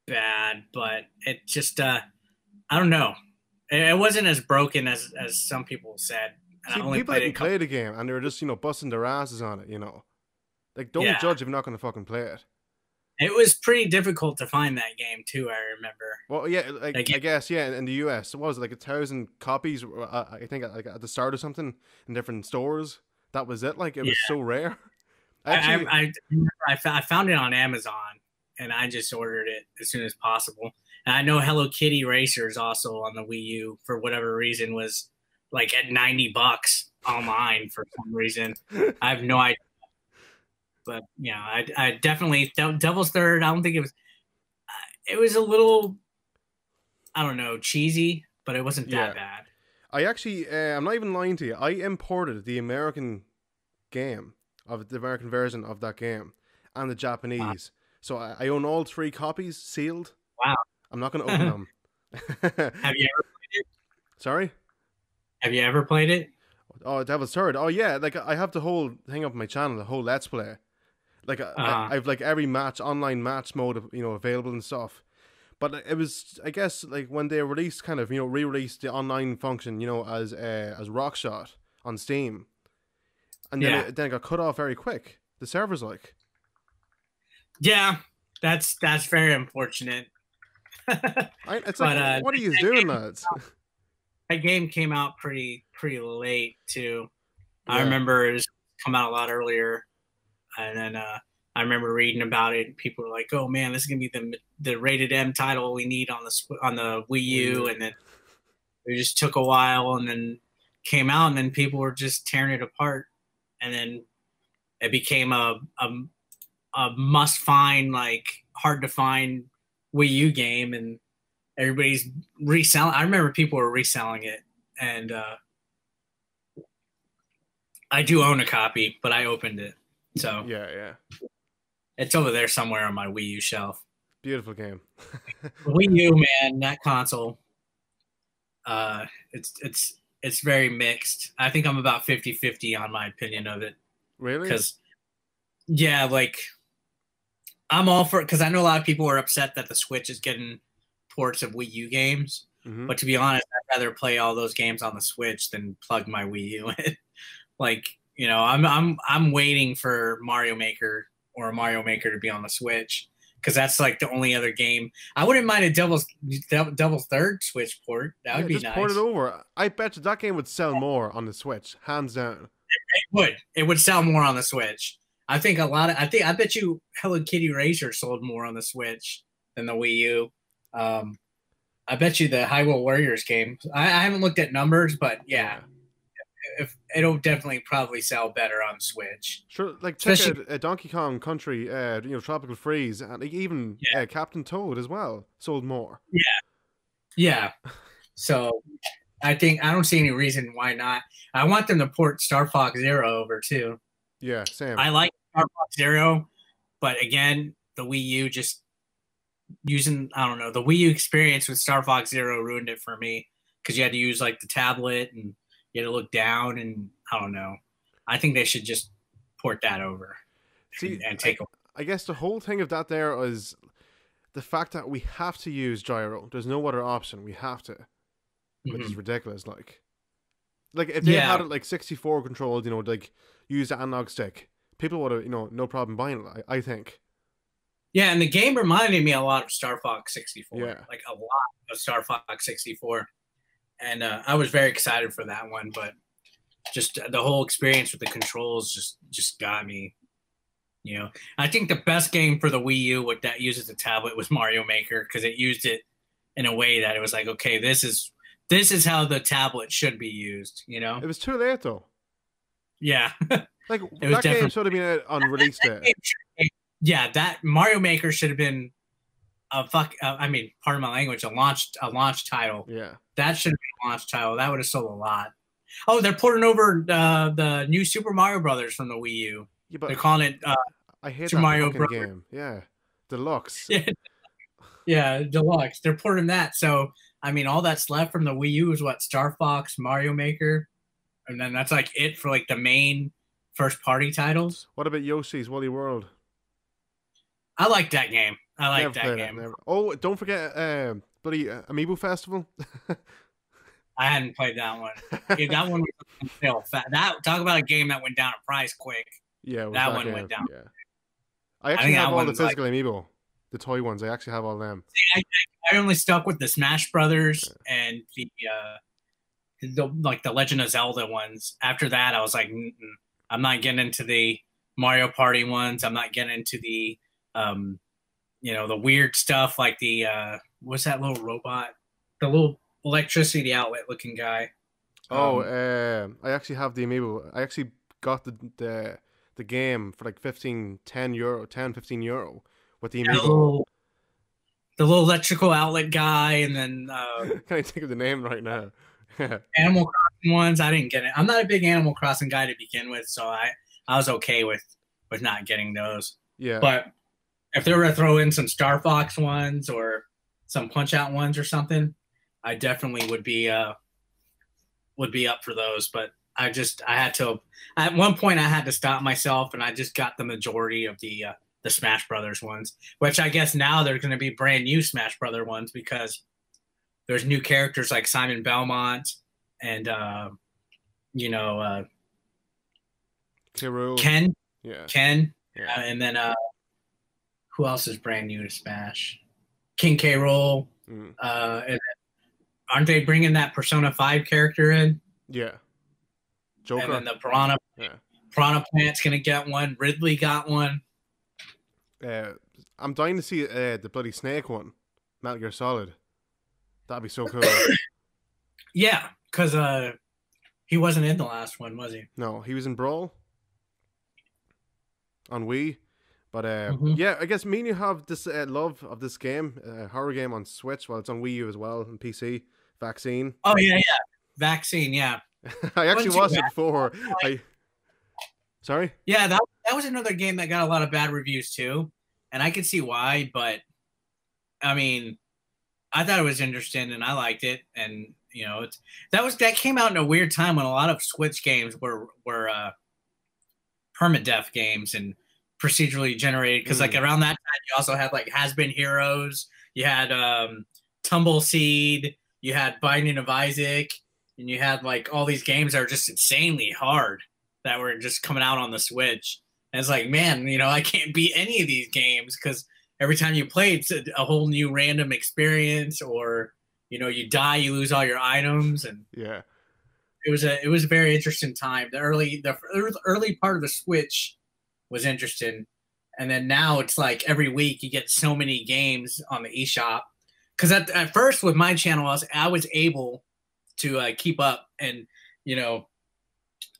bad, but it just I don't know. It wasn't as broken as some people said. See, people didn't play the game and they were just busting their asses on it. Like don't judge if you're not going to fucking play it. It was pretty difficult to find that game too. I remember. Well, yeah, I guess in the US, what was it, like 1,000 copies? I think at the start or something in different stores. That was it. Like it was so rare. I found it on Amazon and I just ordered it as soon as possible. And I know Hello Kitty Racers also on the Wii U for whatever reason was like at $90 online for some reason. I have no idea. But I definitely Devil's Third. I don't think it was. It was a little I don't know, cheesy, but it wasn't Yeah. that bad. I actually, I'm not even lying to you. I imported the American game of the American version of that game and the Japanese. So I own all 3 copies sealed. Wow. I'm not going to open them. Have you ever played it? Sorry? Have you ever played it? Oh, Devil's Third. Oh yeah, like I have the whole thing up on my channel, the whole Let's Play. Like I've like every match, online match mode, available and stuff. But it was, I guess, like when they released, kind of, re-released the online function, as Rockshot on Steam, and then it got cut off very quick. The servers, like. Yeah, that's very unfortunate. It's like, what are you doing, lads? That game came out pretty late too. Yeah. I remember it was come out a lot earlier, and then I remember reading about it. People were like, "Oh man, this is gonna be the rated M title we need on the Wii U," and then it just took a while, and then came out, and then people were just tearing it apart, and then it became a must find, like hard to find Wii U game, and everybody's reselling. I remember people were reselling it, and I do own a copy, but I opened it, so yeah. It's over there somewhere on my Wii U shelf. Beautiful game. Wii U, man, that console. It's very mixed. I think I'm about 50-50 on my opinion of it. Really? Because, yeah, like, I'm all for it, because I know a lot of people are upset that the Switch is getting ports of Wii U games. Mm-hmm. But to be honest, I'd rather play all those games on the Switch than plug my Wii U in. Like, I'm waiting for Mario Maker or a Mario Maker to be on the Switch, because that's like the only other game. I wouldn't mind a Devil's Third Switch port. That would be just nice. Port it over. I bet you that game would sell more on the Switch, hands down. It would sell more on the Switch. I bet you Hello Kitty Racer sold more on the Switch than the Wii U. I bet you the Hyrule Warriors game. I haven't looked at numbers, but yeah. If it'll definitely probably sell better on Switch. Sure, like check out Donkey Kong Country, Tropical Freeze, and like even Captain Toad as well sold more. Yeah. So I don't see any reason why not. I want them to port Star Fox Zero over too. Yeah, same. I like Star Fox Zero, but again, the Wii U just using, I don't know, the Wii U experience with Star Fox Zero ruined it for me, because you had to use like the tablet and you had to look down, and I don't know. I think they should just port that over. See, and take I guess the whole thing of that there is the fact that we have to use gyro. There's no other option. We have to, which is ridiculous. Like if they had it like 64 controlled, like use the analog stick, people would have, no problem buying it. I think. Yeah, and the game reminded me a lot of Star Fox 64. Yeah, like a lot of Star Fox 64. And I was very excited for that one, but just the whole experience with the controls just got me. I think the best game for the Wii U that uses the tablet was Mario Maker, because it used it in a way that it was like, okay, this is how the tablet should be used. It was too late though. Yeah, like that game should have been out on release day. Yeah, that Mario Maker should have been pardon my language, a launch title. Yeah. That should have been a launch title. That would have sold a lot. Oh, they're porting over the new Super Mario Brothers from the Wii U. Yeah, but they're calling it I hate Super that Mario fucking Brothers game. Yeah. Deluxe. Yeah, Deluxe. They're porting that. So, all that's left from the Wii U is what? Star Fox, Mario Maker, and then that's like it for like the main first party titles. What about Yoshi's Woolly World? I like that game. I like that game. Oh, don't forget bloody Amiibo Festival. I hadn't played that one. Yeah, that one was still fat. Talk about a game that went down in price quick. Yeah, that one went down. Yeah. I actually have all the physical Amiibo, the toy ones. I actually have all of them. See, I only stuck with the Smash Brothers and the Legend of Zelda ones. After that, I was like, I'm not getting into the Mario Party ones. I'm not getting into the the weird stuff like the what's that little robot, the little electricity outlet looking guy. I actually have the Amiibo. I actually got the game for like 15 euro with the Amiibo. the little electrical outlet guy, and then can't think of the name right now. Animal Crossing ones. I didn't get it. I'm not a big Animal Crossing guy to begin with, so I was okay with not getting those. Yeah. But if they were to throw in some Star Fox ones or some Punch Out ones or something, I definitely would be up for those. But I had to, at one point I had to stop myself, and I just got the majority of the Smash Brothers ones, which I guess now they're going to be brand new Smash Brother ones because there's new characters like Simon Belmont and Ken. Yeah. Ken. Yeah. And then who else is brand new to Smash? King K. Rool. And aren't they bringing that Persona 5 character in? Yeah. Joker. And then the Piranha Plant's going to get one. Ridley got one. I'm dying to see the bloody Snake one. Metal Gear Solid. That'd be so cool. Yeah, because he wasn't in the last one, was he? No, he was in Brawl on Wii. But yeah, I guess me and you have this love of this game, horror game on Switch. Well, it's on Wii U as well and PC. Vaccine. Oh yeah. Vaccine. Yeah. I actually watched it before. Sorry. Yeah, that was another game that got a lot of bad reviews too, and I could see why. But I mean, I thought it was interesting and I liked it, and that came out in a weird time when a lot of Switch games were permadeath games and procedurally generated, because like around that time you also had like Has Been Heroes, you had Tumbleseed, you had Binding of Isaac, and you had like all these games that were just insanely hard that were just coming out on the Switch. And it's like, man, I can't beat any of these games because every time you play, it's a whole new random experience, or you die, you lose all your items, and yeah, it was a very interesting time. The early part of the Switch was interesting, and then now it's like every week you get so many games on the eShop. Because at first with my channel, I was able to keep up, and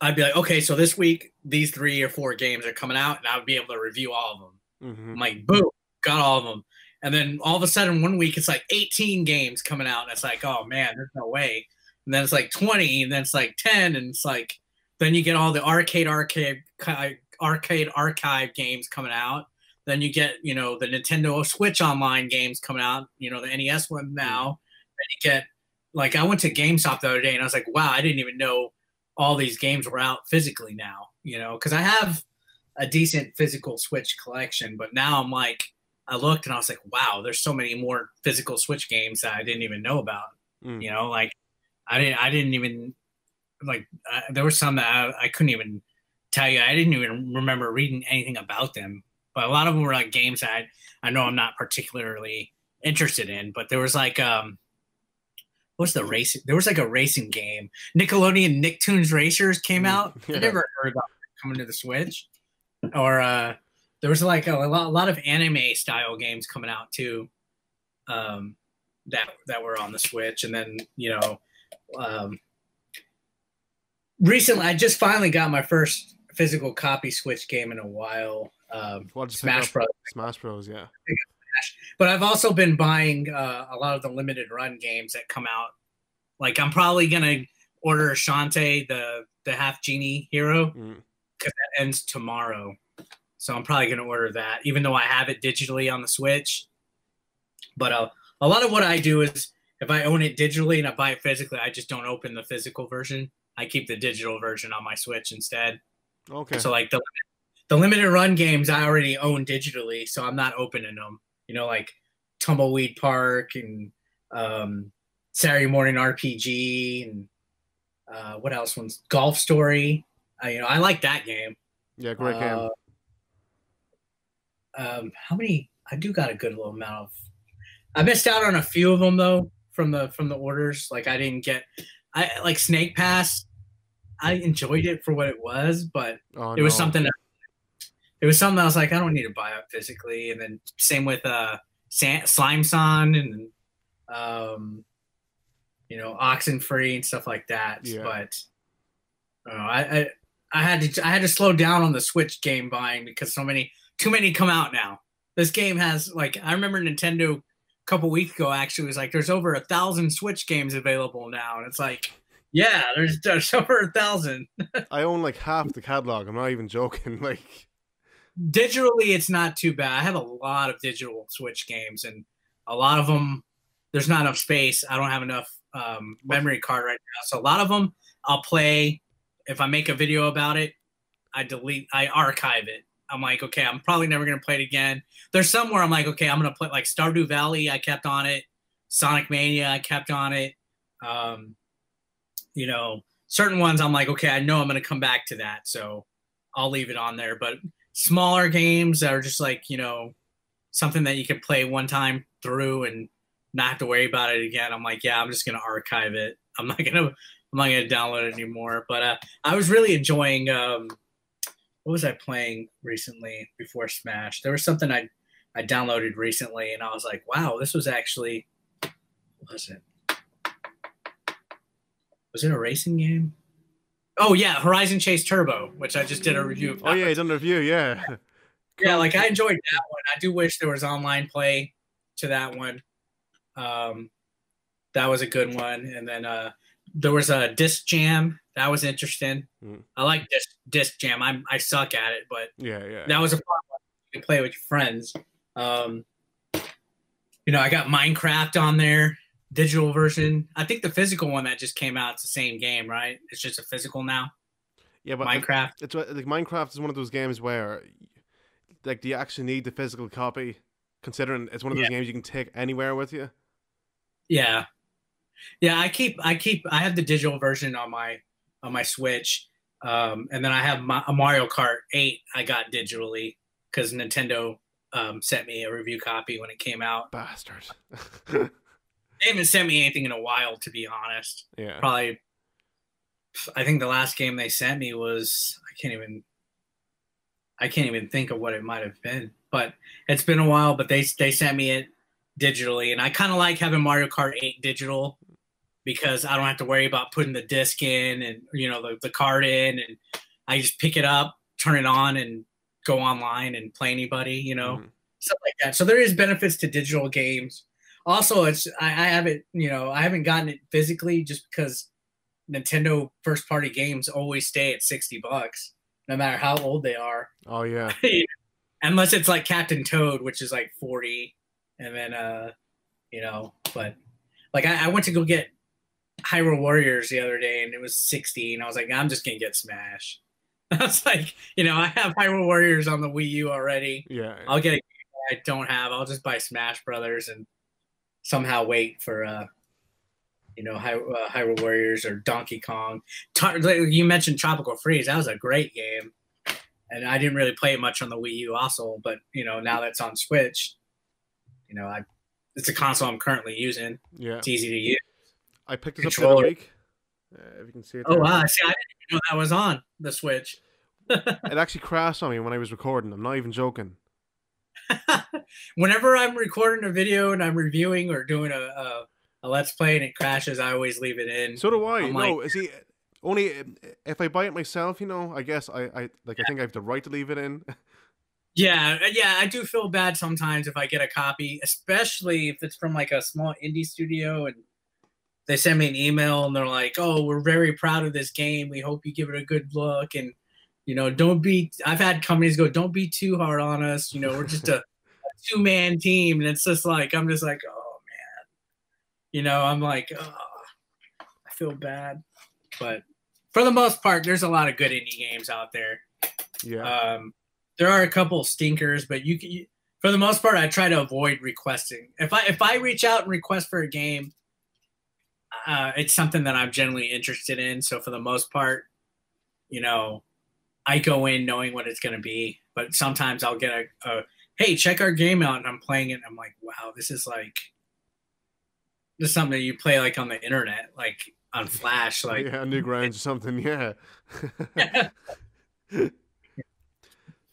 I'd be like, okay, so this week these 3 or 4 games are coming out, and I would be able to review all of them. I'm like, boom, got all of them. And then all of a sudden one week it's like 18 games coming out, and it's like, oh man, there's no way. And then it's like 20, and then it's like 10, and it's like, then you get all the arcade archive games coming out. Then you get, the Nintendo Switch Online games coming out, the NES one now. Then you get, like, I went to GameStop the other day, and I was like, wow, I didn't even know all these games were out physically now, because I have a decent physical Switch collection, but now I'm like, I looked and I was like, wow, there's so many more physical Switch games that I didn't even know about. Like I didn't even like, there were some that I couldn't even tell you. I didn't even remember reading anything about them, but a lot of them were like games that I know I'm not particularly interested in. But there was like, what's the racing? There was like a racing game. Nickelodeon Nicktoons Racers came out. I never heard about it coming to the Switch. Or there was like a lot of anime style games coming out too, that were on the Switch. And then recently I just finally got my first physical copy Switch game in a while. Smash Bros. Smash Bros. Yeah. But I've also been buying a lot of the limited run games that come out. Like I'm probably gonna order Shantae, the half genie hero, because that ends tomorrow. So I'm probably gonna order that, even though I have it digitally on the Switch. But a lot of what I do is, if I own it digitally and I buy it physically, I just don't open the physical version. I keep the digital version on my Switch instead. Okay. So like the limited run games I already own digitally, so I'm not opening them. Like Tumbleweed Park and Saturday Morning RPG and what else ones? Golf Story. I like that game. Yeah, great game. How many? I do got a good little amount of. I missed out on a few of them though from the orders. Like I didn't get. I like Snake Pass. I enjoyed it for what it was, but it was something. It was something I was like, I don't need to buy it physically. And then same with Slime Son and Oxenfree and stuff like that. Yeah. But I had to slow down on the Switch game buying because too many come out now. This game has, like, I remember Nintendo couple weeks ago actually was like, there's over 1,000 Switch games available now, and it's like, yeah, there's over 1,000. I own like half the catalog. I'm not even joking. Like digitally, it's not too bad. I have a lot of digital Switch games, and a lot of them there's not enough space. I don't have enough memory card right now, so a lot of them I'll play. If I make a video about it, I archive it. I'm like, okay, I'm probably never going to play it again. There's some where I'm like, okay, I'm going to play, like Stardew Valley, I kept on it. Sonic Mania, I kept on it. You know, certain ones I'm like, okay, I know I'm going to come back to that, so I'll leave it on there. But smaller games that are just like, you know, something that you can play one time through and not have to worry about it again. I'm like, yeah, I'm just going to archive it. I'm not going to download it anymore. But I was really enjoying what was I playing recently before Smash? There was something I downloaded recently, and I was like, wow, this was actually, what was it? Was it a racing game? Oh, yeah, Horizon Chase Turbo, which I just did a review of. Oh, yeah, you done a review, yeah. Yeah, like I enjoyed that one. I do wish there was online play to that one. That was a good one. And then there was a Disc Jam. That was interesting. I like Disc Jam. I suck at it, but yeah, that was a fun one to play with your friends. You know, I got Minecraft on there, digital version. I think the physical one that just came out, it's the same game, right? It's just a physical now. Yeah, but Minecraft. It's like Minecraft is one of those games where, like, do you actually need the physical copy? Considering it's one of those games you can take anywhere with you. Yeah, yeah. I have the digital version on my Switch, and then I have a Mario Kart 8 I got digitally because Nintendo sent me a review copy when it came out. Bastard. They haven't sent me anything in a while, to be honest. Yeah. Probably, I think the last game they sent me was I can't even think of what it might have been. But it's been a while. But they sent me it digitally, and I kind of like having Mario Kart 8 digital because I don't have to worry about putting the disc in and, you know, the card in, and I just pick it up, turn it on, and go online and play anybody, you know, stuff like that. So there is benefits to digital games. Also, I haven't gotten it physically just because Nintendo first party games always stay at $60, no matter how old they are. Oh yeah. Unless it's like Captain Toad, which is like 40, and then you know, but like I went to go get Hyrule Warriors the other day, and it was 60, and I was like, I'm just gonna get Smash. I was like, you know, I have Hyrule Warriors on the Wii U already. Yeah. I'll get a game I don't have. I'll just buy Smash Brothers and somehow wait for you know, Hyrule Warriors or Donkey Kong. You mentioned Tropical Freeze. That was a great game. And I didn't really play it much on the Wii U also, but, you know, now that's on Switch, you know, it's a console I'm currently using. Yeah. It's easy to use. I picked it up the other week. If you can see it there. Oh, wow. See, I didn't even know that was on the Switch. It actually crashed on me when I was recording. I'm not even joking. Whenever I'm recording a video and I'm reviewing or doing a Let's Play and it crashes, I always leave it in. So do I. No, see, only if I buy it myself, you know, I guess I think I have the right to leave it in. Yeah, I do feel bad sometimes if I get a copy, especially if it's from like a small indie studio and they send me an email and they're like, "Oh, we're very proud of this game. We hope you give it a good look." And, you know, I've had companies go, "Don't be too hard on us. You know, we're just a 2-man team." And it's just like, I'm just like, oh man, you know, I'm like, oh, I feel bad. But for the most part, there's a lot of good indie games out there. Yeah. There are a couple stinkers, but for the most part, I try to avoid requesting. If I reach out and request for a game, it's something that I'm generally interested in. So for the most part, you know, I go in knowing what it's going to be. But sometimes I'll get a hey, check our game out, and I'm playing it, and I'm like, wow, this is something that you play like on the internet, like on Flash, like Newgrounds or something. Yeah.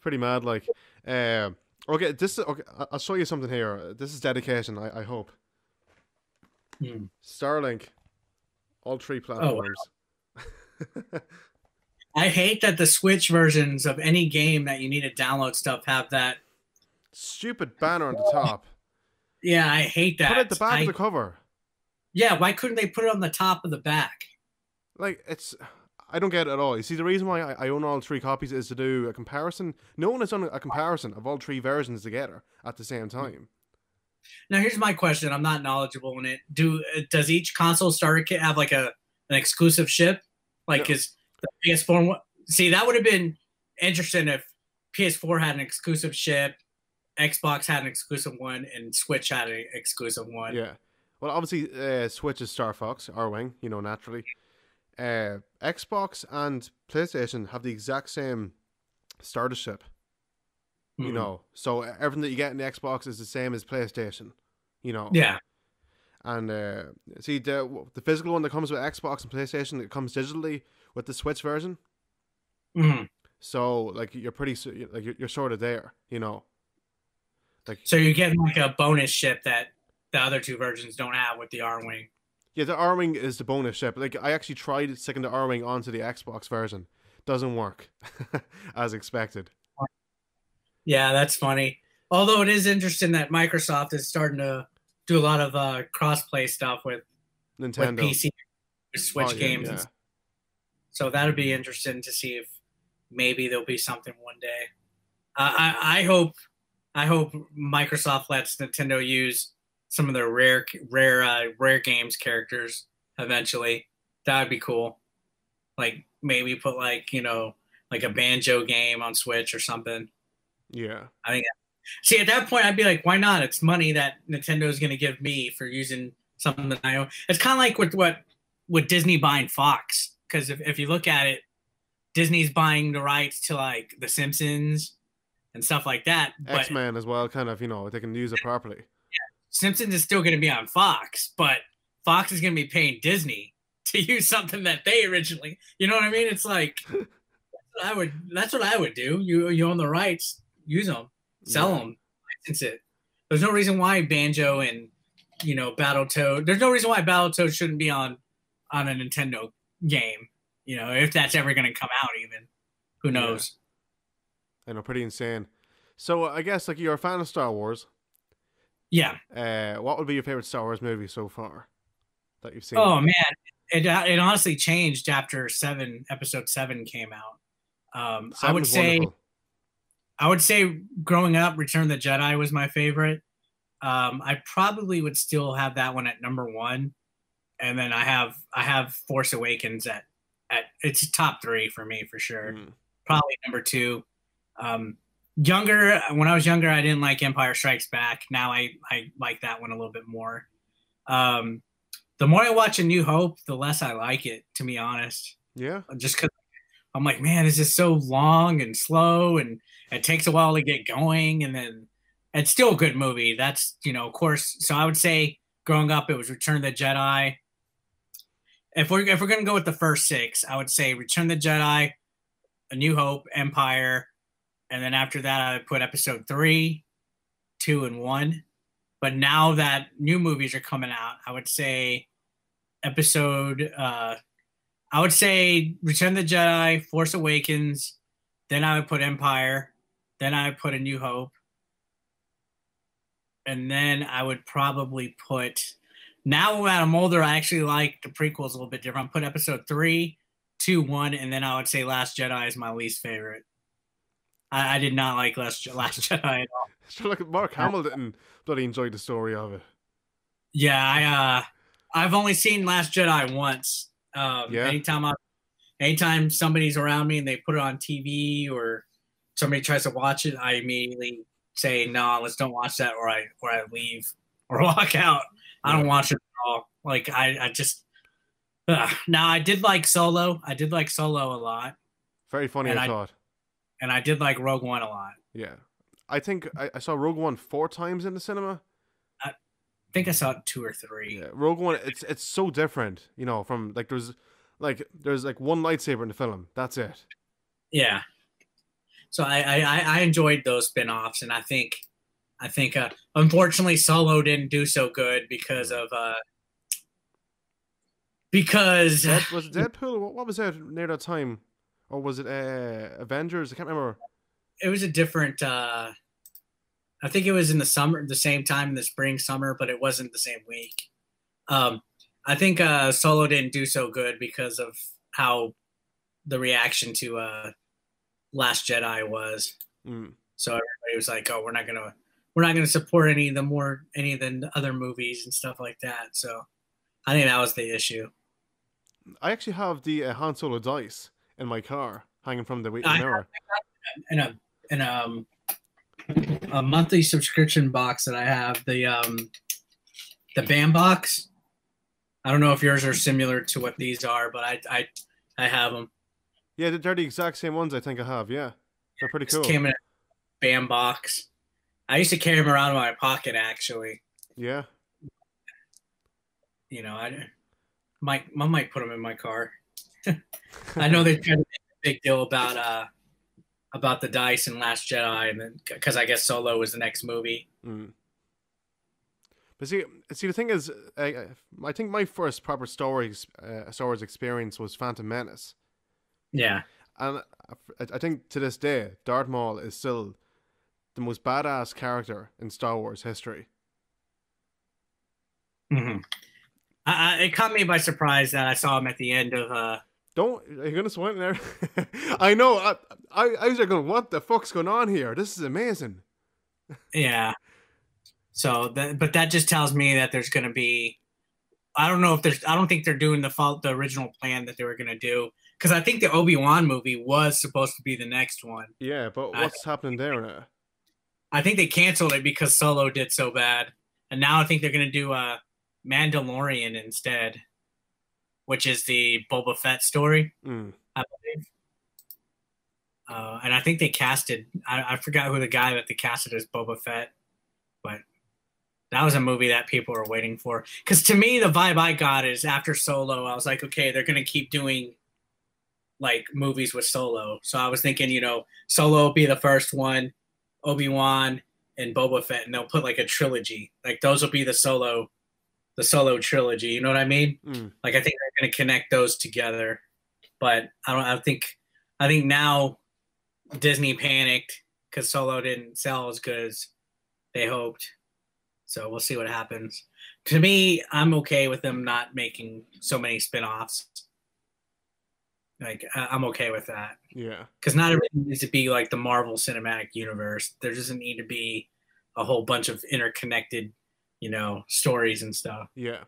Pretty mad, like. Okay, okay. I'll show you something here. This is dedication. I hope. Starlink, all 3 platforms. Oh, wow. I hate that the Switch versions of any game that you need to download stuff have that stupid banner on the top. Yeah, I hate Put it that. at the back of the cover. Yeah, why couldn't they put it on the top of the back? Like, I don't get it at all. You see, the reason why I own all 3 copies is to do a comparison. No one has done a comparison of all 3 versions together at the same time. Now, here's my question. I'm not knowledgeable in it. Does each console starter kit have like an exclusive ship? Like, No. is the PS4 one? See, that would have been interesting if PS4 had an exclusive ship, Xbox had an exclusive one, and Switch had an exclusive one. Yeah. Well, obviously, Switch is Star Fox, Arwing, naturally. Xbox and PlayStation have the exact same starter ship. So everything that you get in the Xbox is the same as PlayStation. Yeah. And see, the physical one that comes with Xbox and PlayStation, it comes digitally with the Switch version. Mm-hmm. So like you're you're sort of there, Like, so you're getting like a bonus ship that the other 2 versions don't have with the Arwing. Yeah, the Arwing is the bonus ship. Like, I actually tried sticking the Arwing onto the Xbox version. Doesn't work as expected. Yeah, that's funny. Although it is interesting that Microsoft is starting to do a lot of cross-play stuff with Nintendo, with PC, Switch games. Yeah. So that'll be interesting to see if maybe there'll be something one day. I hope Microsoft lets Nintendo use some of their rare games characters eventually. That would be cool. Like maybe put like a Banjo game on Switch or something. Yeah. I think. See, at that point, I'd be like, why not? It's money that Nintendo is going to give me for using something that I own. It's kind of like with Disney buying Fox, because if you look at it, Disney's buying the rights to like The Simpsons and stuff like that. X-Men as well, kind of, they can use it properly. Yeah, Simpsons is still going to be on Fox, but Fox is going to be paying Disney to use something that they originally. You know what I mean? It's like that's what I would do. You own the rights, use them. Sell them, license it. There's no reason why Banjo and Battletoad. There's no reason why Battletoad shouldn't be on a Nintendo game. If that's ever going to come out, even who knows? Yeah. I know, pretty insane. So I guess like you're a fan of Star Wars. Yeah. What would be your favorite Star Wars movie so far that you've seen? Oh man, it honestly changed after Episode 7 came out. I would say. Wonderful. I would say growing up, Return of the Jedi was my favorite. I probably would still have that one at number 1, and then I have Force Awakens at it's top 3 for me for sure. Probably number 2. When I was younger, I didn't like Empire Strikes Back. Now I like that one a little bit more. The more I watch A New Hope, the less I like it, to be honest. Yeah. Just because I'm like, man, this is so long and slow, and it takes a while to get going, and then it's still a good movie. That's, of course. So I would say growing up, it was Return of the Jedi. If we're going to go with the first 6, I would say Return of the Jedi, A New Hope, Empire, and then after that, I would put Episode 3, 2, and 1. But now that new movies are coming out, I would say I would say Return of the Jedi, Force Awakens, then I would put Empire, then I would put A New Hope, and then I would probably put, now that I'm older, I actually like the prequels a little bit different. I'll put Episode 3, 2, 1, and then I would say Last Jedi is my least favorite. I did not like Last Jedi at all. So like Mark Hamill didn't bloody enjoy the story of it. Yeah, I've only seen Last Jedi once. Anytime somebody's around me and they put it on TV or somebody tries to watch it, I immediately say, no, let's don't watch that, or I leave or walk out. I don't watch it at all. Like I just now I did like Solo. I did like Solo a lot. Very funny, I thought. And I did like Rogue One a lot. Yeah. I think I saw Rogue One 4 times in the cinema. I think I saw it 2 or 3. Yeah, Rogue One, it's so different, from like there's one lightsaber in the film. That's it. Yeah. So I enjoyed those spin-offs, and I think unfortunately Solo didn't do so good because of was it Deadpool? What was that near that time? Or was it Avengers? I can't remember. It was a different I think it was in the summer, the same time in the spring, summer, but it wasn't the same week. I think Solo didn't do so good because of how the reaction to Last Jedi was. So everybody was like, "Oh, we're not gonna support any of the other movies and stuff like that." So I think that was the issue. I actually have the Han Solo dice in my car, hanging from the mirror. In a monthly subscription box that I have, the BAM box. I don't know if yours are similar to what these are, but I have them. Yeah, they're the exact same ones I think I have. Yeah, they're pretty cool. Came in a BAM box. I used to carry them around in my pocket, actually. Yeah. You know, I might put them in my car. I know they tried to make a big deal about the dice in Last Jedi, and then because I guess Solo was the next movie. But see, the thing is, I think my first proper Star Wars experience was Phantom Menace. Yeah, and I think to this day, Darth Maul is still the most badass character in Star Wars history. It caught me by surprise that I saw him at the end of. Are you gonna sweat in there? I know. I was like going, what the fuck's going on here? This is amazing. Yeah. So, but that just tells me that there's going to be. I don't think they're doing the original plan that they were going to do, because I think the Obi-Wan movie was supposed to be the next one. Yeah, but what's happening there now? I think they canceled it because Solo did so bad, and now I think they're going to do a Mandalorian instead, which is the Boba Fett story, I believe. And I think they casted. I forgot who the guy that they casted as Boba Fett, but that was a movie that people were waiting for. Because to me, the vibe I got is after Solo, I was like, okay, they're going to keep doing like movies with Solo. So I was thinking, Solo will be the first one, Obi-Wan and Boba Fett, and they'll put like a trilogy. Like those will be the Solo trilogy. You know what I mean? Like I think they're going to connect those together. But I think now Disney panicked because Solo didn't sell as good as they hoped. So we'll see what happens. To me, I'm okay with them not making so many spin-offs. Like, I'm okay with that. Yeah. Because not everything needs to be like the Marvel Cinematic Universe. There doesn't need to be a whole bunch of interconnected, stories and stuff. Yeah.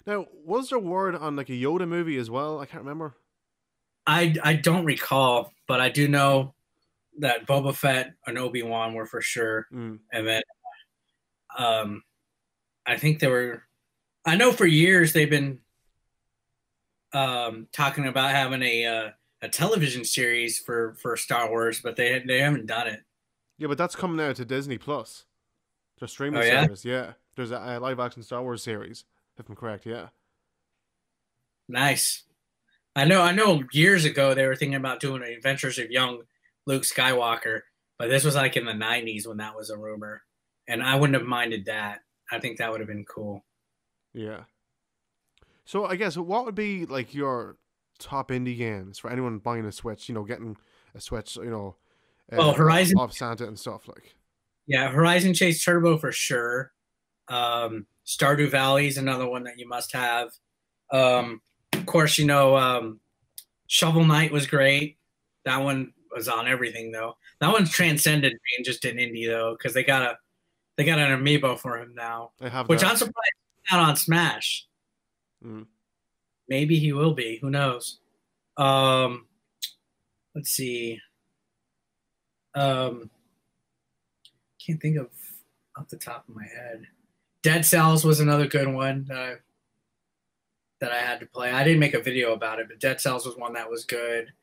Now, was there word on like a Yoda movie as well? I can't remember. I don't recall, but I do know that Boba Fett and Obi-Wan were for sure. And then I think I know for years they've been talking about having a television series for Star Wars, but they haven't done it. Yeah, but that's coming out to Disney Plus. Their streaming service, yeah. There's a live action Star Wars series, if I'm correct, yeah. Nice. I know years ago they were thinking about doing Adventures of Young Luke Skywalker, but this was like in the 90s when that was a rumor. And I wouldn't have minded that. I think that would have been cool. Yeah. So I guess what would be like your top indie games for anyone buying a Switch, getting a Switch, Horizon off Santa and stuff like. Yeah, Horizon Chase Turbo for sure. Stardew Valley is another one that you must have. Of course, Shovel Knight was great. That one was on everything though. That one transcended being just an indie though, because they got an amiibo for him now, which I'm surprised he's not on Smash. Maybe he will be. Who knows? Let's see. Can't think of off the top of my head. Dead Cells was another good one that I had to play. I didn't make a video about it, but Dead Cells was one that was good.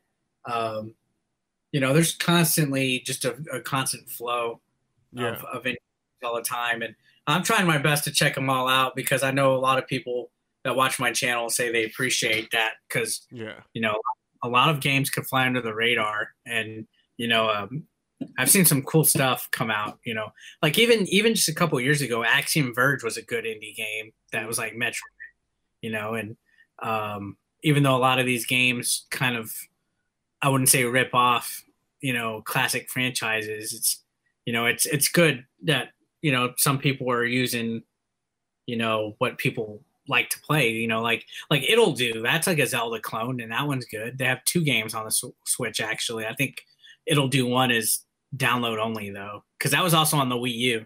There's constantly just a constant flow of it all the time, and I'm trying my best to check them all out because I know a lot of people that watch my channel say they appreciate that because a lot of games could fly under the radar, and I've seen some cool stuff come out. Like even just a couple of years ago, Axiom Verge was a good indie game that was like Metroid. And even though a lot of these games kind of, I wouldn't say rip off, classic franchises, it's good that some people are using, what people like to play, like It'll Do. That's like a Zelda clone, and that one's good. They have 2 games on the Switch, actually. I think It'll Do 1 is download only, though, because that was also on the Wii U.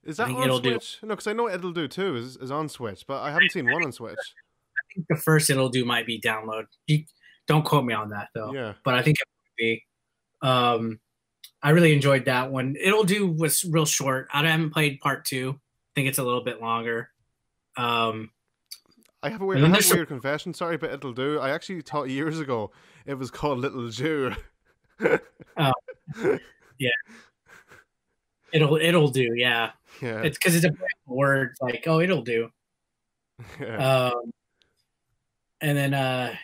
Is that on Switch? No, because I know It'll Do 2 is on Switch, but I haven't seen one on Switch. I think the first It'll Do might be download. Don't quote me on that, though. Yeah. But I think it would be. I really enjoyed that one. It'll Do was real short. I haven't played part 2. I think it's a little bit longer. I have a weird confession. Sorry, but It'll Do. I actually thought years ago it was called Little Jew. Oh, yeah. It'll do. Yeah. Yeah. It's because it's a word like, oh, it'll do. Yeah. And then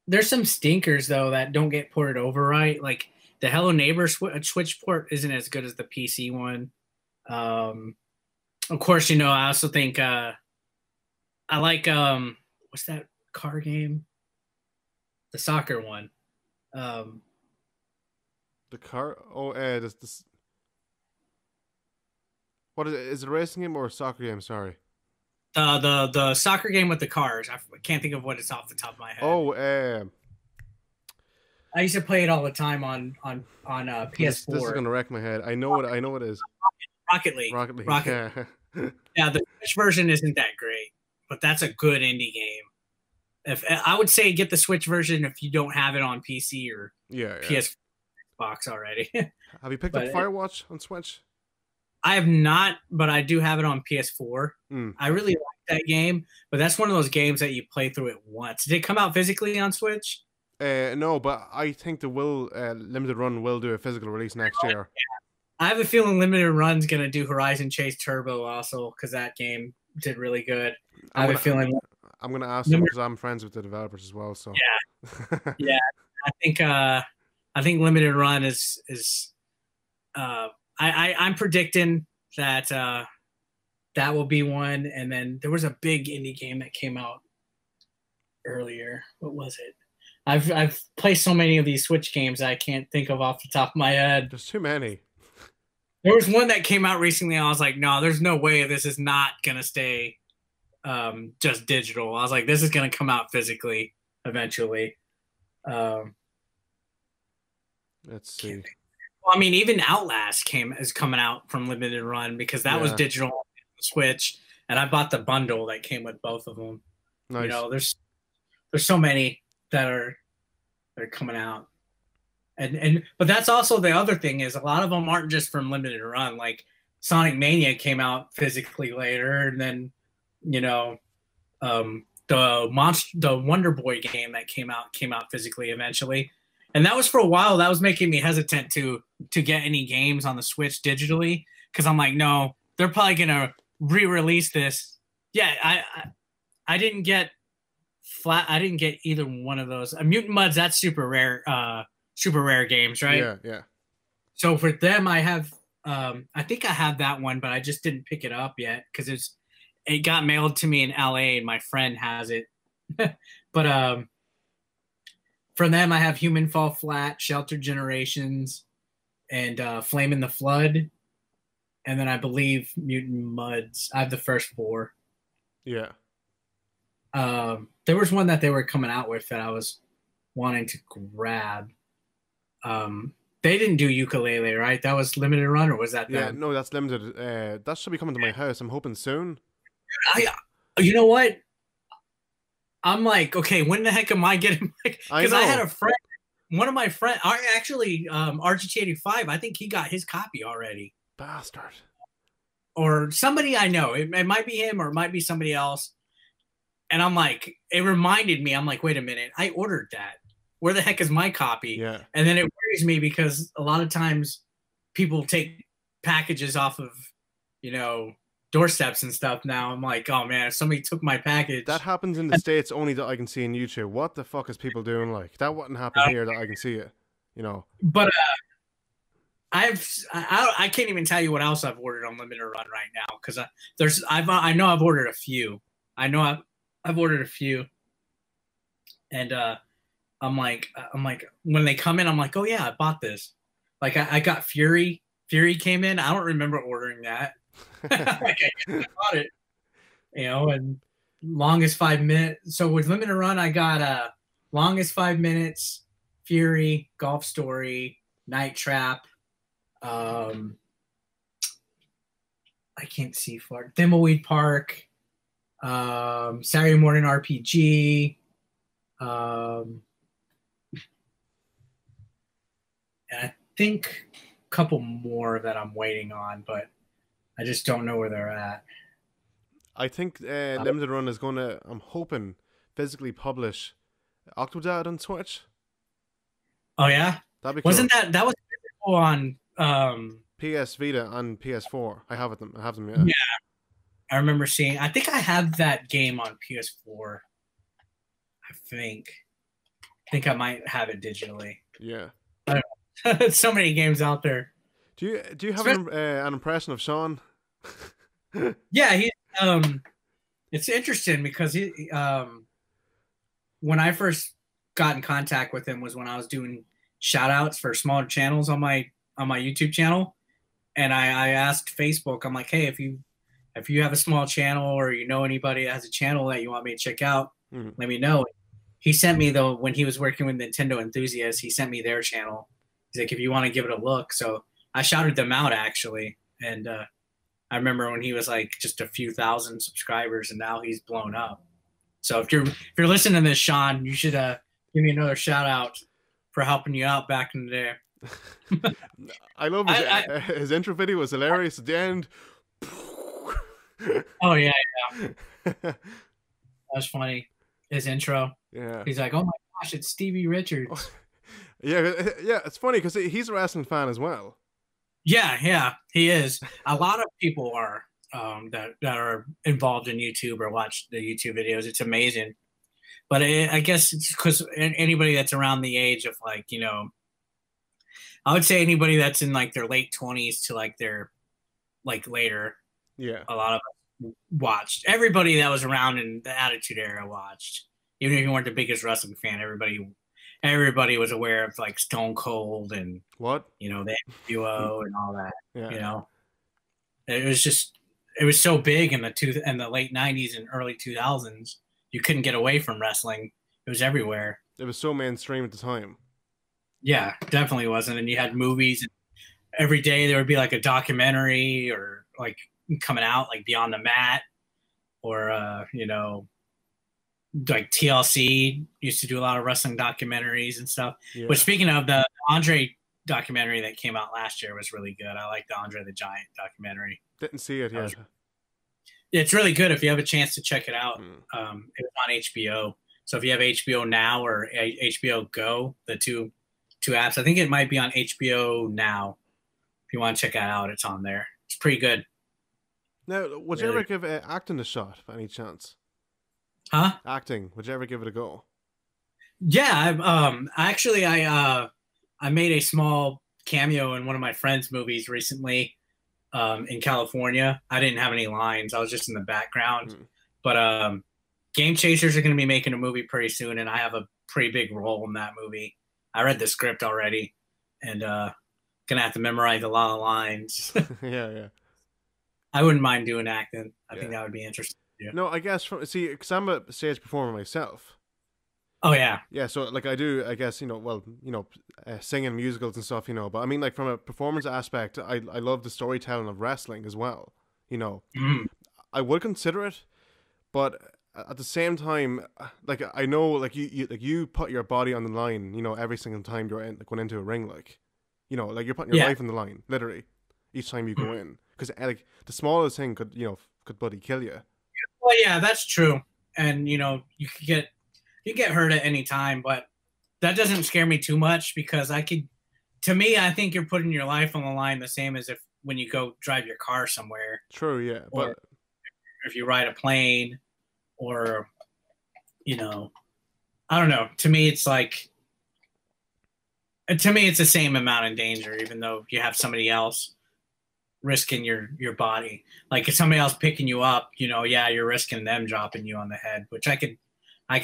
there's some stinkers though that don't get ported over right. Like the Hello Neighbor Switch port isn't as good as the PC one. Of course, I also think I like what's that car game? The soccer one. The car? Oh, this. What is it? Is it a racing game or a soccer game? Sorry. The soccer game with the cars. I can't think of what it's off the top of my head. Oh, I used to play it all the time on PS4. This is gonna wreck my head. I know what it is. Rocket League. Yeah. Yeah, the Switch version isn't that great, but that's a good indie game. If I would say get the Switch version if you don't have it on PC or PS box already. Have you picked up Firewatch on Switch? I have not, but I do have it on PS4. I really like that game, but that's one of those games that you play through it once. Did it come out physically on Switch? No, but I think the Limited Run will do a physical release next year. I have a feeling Limited Run's going to do Horizon Chase Turbo also because that game did really good. I have a feeling. I'm going to ask them because I'm friends with the developers as well. So yeah. I think Limited Run is I'm predicting that that will be one. And then there was a big indie game that came out earlier. What was it? I've played so many of these Switch games I can't think of off the top of my head. There's too many. There was one that came out recently, and I was like, no, there's no way this is not going to stay just digital. I was like, this is going to come out physically eventually. Let's see. Well, I mean, even Outlast is coming out from Limited Run because that was digital on the Switch, and I bought the bundle that came with both of them. Nice. There's so many that are coming out. But that's also the other thing is a lot of them aren't just from Limited Run. Like Sonic Mania came out physically later, and then the Wonder Boy game that came out physically eventually, and that was for a while. That was making me hesitant to get any games on the Switch digitally because I'm like, no, they're probably gonna re-release this. Yeah, I didn't get I didn't get either one of those. Mutant Mudds, that's super rare games, right? Yeah. So for them, I have, I think I have that one, but I just didn't pick it up yet because it got mailed to me in LA and my friend has it. But for them, I have Human Fall Flat, Sheltered Generations, and Flame in the Flood. And then I believe Mutant Mudds. I have the first 4. Yeah. There was one that they were coming out with that I was wanting to grab. They didn't do Yooka-Laylee, right? That was Limited Run, or was that them? Yeah, no, that's Limited. That should be coming to my house. I'm hoping soon. You know what? I'm like, okay, when the heck am I getting? Because I had a friend, one of my friends, actually, RGT85. I think he got his copy already. Bastard. Or somebody I know. It might be him, or it might be somebody else. And I'm like, it reminded me. I'm like, wait a minute, I ordered that. Where the heck is my copy? Yeah. And then it worries me because a lot of times people take packages off of, doorsteps and stuff now. I'm like, oh man, if somebody took my package. That happens in the States only that I can see in YouTube. What the fuck is people doing like? That wouldn't happen here that I can see it, But I can't even tell you what else I've ordered on Limited Run right now because I know I've ordered a few. I know I've ordered a few. And I'm like, when they come in, I'm like, oh yeah, I bought this. Like I got Fury Fury came in. I don't remember ordering that. Like, I bought it, and longest 5 minutes. So with limited run, I got longest 5 minutes, Fury, Golf Story, Night Trap. I can't see far. Thimbleweed Park, Saturday Morning RPG, and I think a couple more that I'm waiting on, but I just don't know where they're at. I think Limited Run is going to, I'm hoping, physically publish Octodad on Switch. Oh, yeah? That'd be cool. Wasn't that was on PS Vita and PS4. I have them, yeah. Yeah. I remember seeing, I think I have that game on PS4. I think I might have it digitally. Yeah. So many games out there. Do you have an impression of Sean? Yeah, it's interesting because he when I first got in contact with him was when I was doing shout outs for smaller channels on my YouTube channel. And I asked Facebook, I'm like, hey, if you have a small channel or you know anybody that has a channel that you want me to check out, let me know. He sent me, though, when he was working with Nintendo Enthusiasts, he sent me their channel. He's like, if you want to give it a look. So I shouted them out, actually. And I remember when he was like just a few thousand subscribers, and now he's blown up. So if you're listening to this, Sean, you should give me another shout out for helping you out back in the day. I love his intro video was hilarious at the end. Oh yeah. That was funny. His intro. Yeah. He's like, oh my gosh, it's Stevie Richards. Oh, yeah. It's funny because he's a wrestling fan as well. Yeah, he is. A lot of people are that are involved in YouTube or watch the YouTube videos. It's amazing. But I guess it's because anybody that's around the age of like, I would say anybody that's in like their late 20s to like their like later. Yeah. A lot of us watched. Everybody that was around in the Attitude Era watched. Even if you weren't the biggest wrestling fan, everybody was aware of like Stone Cold and what? The NWO and all that. Yeah. It was so big in the late 90s and early 2000s. You couldn't get away from wrestling. It was everywhere. It was so mainstream at the time. Yeah, definitely wasn't. And you had movies. And every day there would be like a documentary or like coming out, like Beyond the Mat, or like TLC used to do a lot of wrestling documentaries and stuff. Yeah. But speaking of, the Andre documentary that came out last year was really good. I like the Andre the Giant documentary. Didn't see it yet. It's really good if you have a chance to check it out. It was on HBO. So if you have HBO Now or HBO Go, the two apps, I think it might be on HBO Now. If you want to check that out, it's on there. It's pretty good. Now, would you ever give acting a shot by any chance? Huh? Acting. Would you ever give it a go? Yeah. I made a small cameo in one of my friend's movies recently in California. I didn't have any lines. I was just in the background. But Game Chasers are going to be making a movie pretty soon, and I have a pretty big role in that movie. I read the script already, and going to have to memorize a lot of lines. Yeah. I wouldn't mind doing acting. I think that would be interesting. Yeah. No, I guess because I'm a stage performer myself. Oh yeah. Yeah, so like I do, I guess singing musicals and stuff, But I mean, like from a performance aspect, I love the storytelling of wrestling as well. I would consider it, but at the same time, like I know, like you put your body on the line, every single time you're going into a ring, like you're putting your life on the line, literally, each time you go in, because like the smallest thing could bloody kill you. Well, yeah, that's true, and you could get hurt at any time, but that doesn't scare me too much because I think you're putting your life on the line the same as if when you go drive your car somewhere. True, yeah, or but if you ride a plane, or I don't know. To me, it's the same amount of danger, even though you have somebody else risking your body. Like if somebody else picking you up, you're risking them dropping you on the head, which I could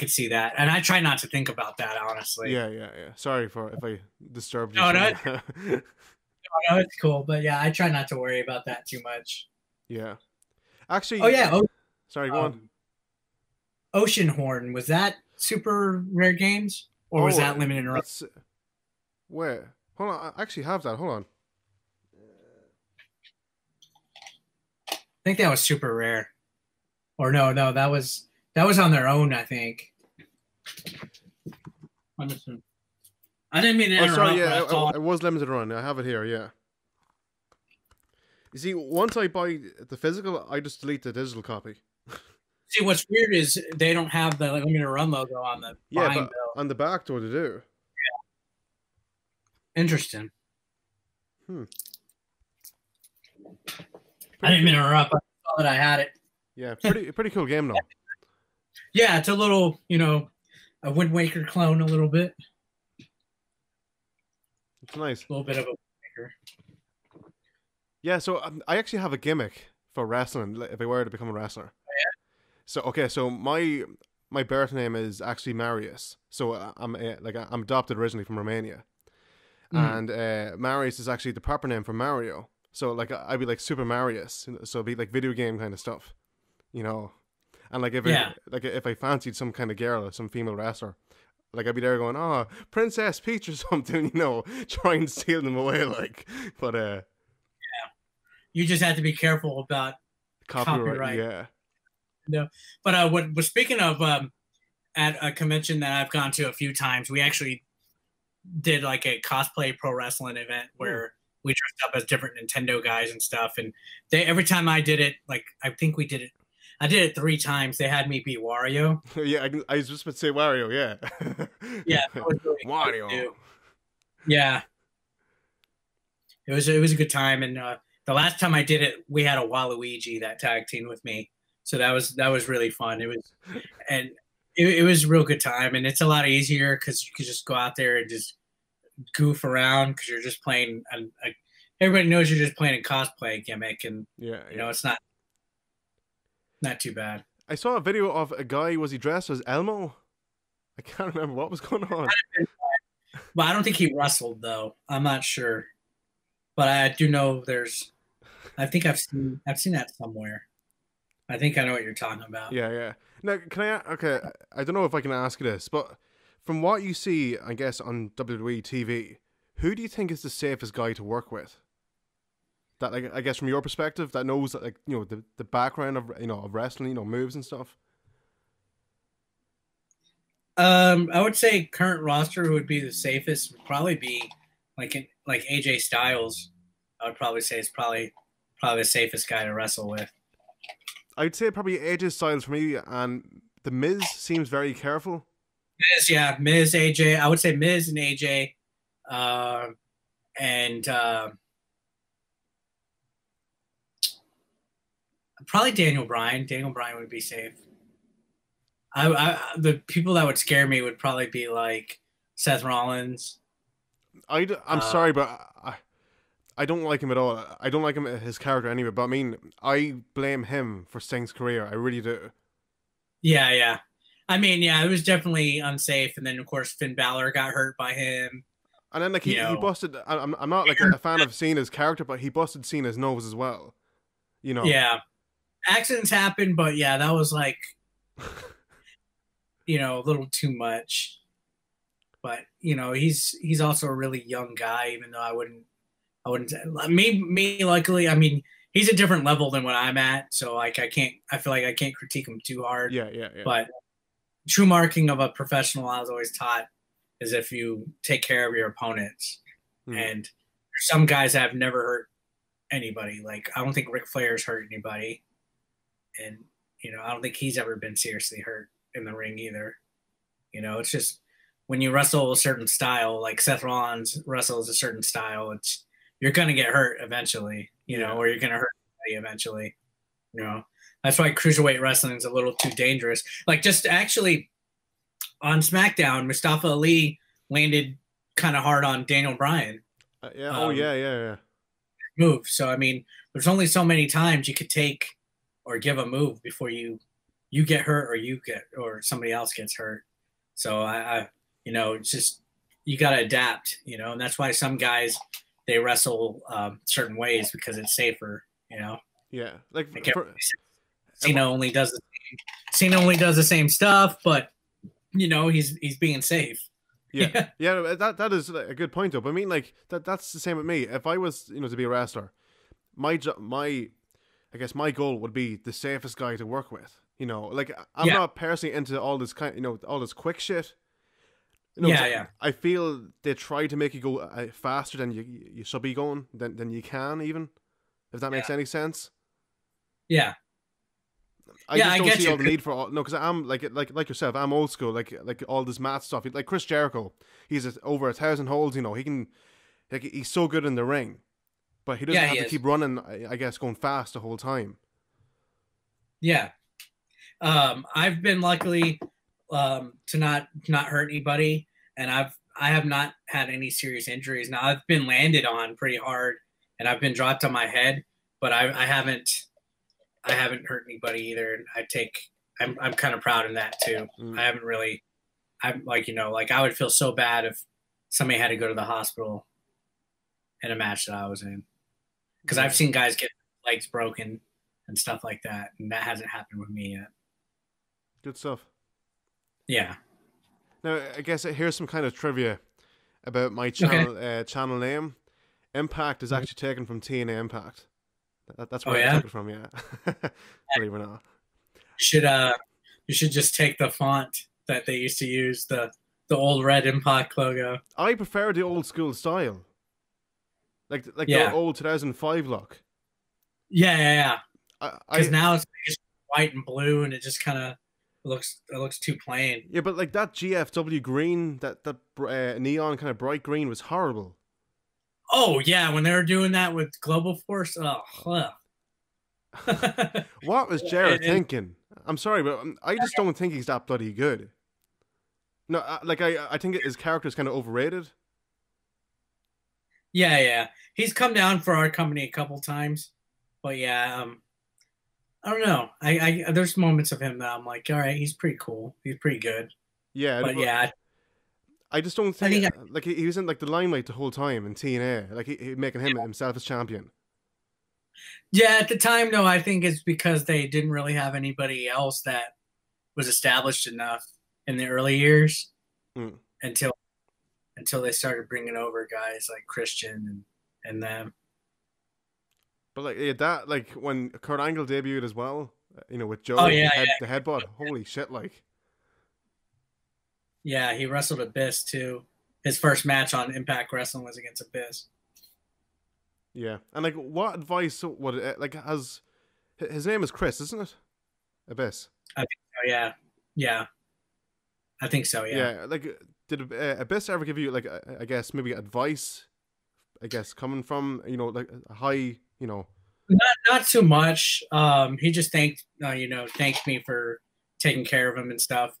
see that. And I try not to think about that, honestly. Yeah. Sorry if I disturbed you. No, no, it's cool, but yeah, I try not to worry about that too much. Yeah. Actually. Oh yeah. Sorry, go on. Oceanhorn, was that Super Rare Games or was that limited run? Where? Hold on, I actually have that. Hold on. I think that was Super Rare. Or no, that was on their own, I think. I didn't mean to interrupt. Sorry, yeah, it was limited run. I have it here, yeah. You see, once I buy the physical, I just delete the digital copy. See, what's weird is they don't have the limited run logo on the but bill. On the back door they do. Yeah. Interesting. I didn't mean to interrupt. I saw that I had it. Yeah, pretty cool game though. Yeah, it's a little, a Wind Waker clone a little bit. It's nice. A little bit of a Wind Waker. Yeah, so I actually have a gimmick for wrestling if I were to become a wrestler. Oh, yeah? So my birth name is actually Marius. So I'm adopted originally from Romania. And Marius is actually the proper name for Mario. So I'd be like Super Marius. So it'd be like video game kind of stuff. And like if I fancied some kind of girl or some female wrestler, like I'd be there going, oh, Princess Peach or something, try and steal them away, but yeah, you just have to be careful about copyright. Yeah. No, but speaking of at a convention that I've gone to a few times, we actually did like a cosplay pro wrestling event where we dressed up as different Nintendo guys and stuff, and every time I did it, I think we did it. I did it 3 times. They had me be Wario. Yeah, I was just about to say Wario. Yeah. Yeah, that was really Wario. Yeah, it was a good time, and the last time I did it, we had a Waluigi that tag team with me, so that was really fun. It was a real good time, and it's a lot easier because you can just go out there and just goof around because you're just playing. Everybody knows you're just playing a cosplay gimmick, and it's not too bad. I saw a video of a guy. Was he dressed as Elmo? I can't remember what was going on. But I don't think he wrestled though. I'm not sure, but I do know there's. I think I've seen that somewhere. I think I know what you're talking about. Yeah. Now, okay, I don't know if I can ask you this, but from what you see, I guess, on WWE TV, who do you think is the safest guy to work with? That, I guess, from your perspective, that knows, the background of, of wrestling, moves and stuff? I would say current roster would be the safest. Would probably be like AJ Styles. I would probably say is probably the safest guy to wrestle with. I'd say probably AJ Styles for me, and the Miz seems very careful. Miz, AJ. I would say Miz and AJ, and probably Daniel Bryan. Daniel Bryan would be safe. The people that would scare me would probably be like Seth Rollins. I'm sorry, but I don't like him at all. I don't like his character anyway. But I mean, I blame him for Sting's career. I really do. Yeah. I mean, yeah, it was definitely unsafe. And then of course Finn Balor got hurt by him. And then he busted. I'm not like a fan of Cena's character, but he busted Cena's nose as well. Yeah, accidents happen, but yeah, that was like. A little too much, but he's also a really young guy. Even though I wouldn't. Me luckily, I mean, he's a different level than what I'm at, so I feel like I can't critique him too hard. Yeah. But true marking of a professional, I was always taught, is if you take care of your opponents. And there's some guys that have never hurt anybody. Like I don't think Ric Flair's hurt anybody, and I don't think he's ever been seriously hurt in the ring either. It's just when you wrestle a certain style, like Seth Rollins wrestles a certain style, you're gonna get hurt eventually, or you're gonna hurt somebody eventually. That's why cruiserweight wrestling is a little too dangerous. Like just actually on SmackDown, Mustafa Ali landed kind of hard on Daniel Bryan. Yeah. Move. So I mean, there's only so many times you could take or give a move before you get hurt or somebody else gets hurt. So I it's just, you got to adapt, and that's why some guys they wrestle certain ways because it's safer. You know. Yeah, like Cena only does the same stuff, but you know he's being safe. Yeah, yeah, that is a good point though. But I mean, like that's the same with me. If I was, to be a wrestler, my I guess my goal would be the safest guy to work with. Like I'm not personally into all this all this quick shit. I feel they try to make you go faster than you should be going than you can, even if that makes any sense. Yeah. I just don't see all the need for all. No, because I'm like yourself. I'm old school. Like all this math stuff. Like Chris Jericho, he's over 1,000 holds. He can, he's so good in the ring, but he doesn't have to keep running. I guess going fast the whole time. Yeah, I've been luckily to not hurt anybody, and I have not had any serious injuries. Now I've been landed on pretty hard, and I've been dropped on my head, but I haven't hurt anybody either. And I'm kind of proud of that too. I haven't really, I'm like, I would feel so bad if somebody had to go to the hospital in a match that I was in. Cause I've seen guys get legs broken and stuff like that. And that hasn't happened with me yet. Good stuff. Yeah. Now, I guess here's some kind of trivia about my channel, channel name. Impact is actually taken from TNA Impact. That's where I took it from, yeah. Believe it or not. You should just take the font that they used to use, the old red Impact logo. I prefer the old school style. Like the old 2005 look. Yeah. Because now it's just white and blue, and it just kind of looks too plain. Yeah, but like that GFW green, that neon kind of bright green was horrible. Oh yeah, when they were doing that with Global Force, what was Jarrett thinking? I'm sorry, but I just don't think he's that bloody good. No, I think his character is kind of overrated. Yeah, he's come down for our company a couple times, but yeah, I don't know. I there's moments of him that I'm like, all right, he's pretty cool, he's pretty good. Yeah, but yeah. I just don't think like he was in like the limelight the whole time in TNA, like he making himself as champion. Yeah, at the time, though, I think it's because they didn't really have anybody else that was established enough in the early years until they started bringing over guys like Christian and them. But like when Kurt Angle debuted as well, with Joe, the headbutt, holy shit, like. Yeah, he wrestled Abyss too. His first match on Impact Wrestling was against Abyss. Yeah, and like, what advice would has his name is Chris, isn't it? Abyss. I think so. Yeah. I think so. Yeah. Yeah, like, did Abyss ever give you like I guess maybe advice? I guess coming from like a high Not too much. He just thanked me for taking care of him and stuff.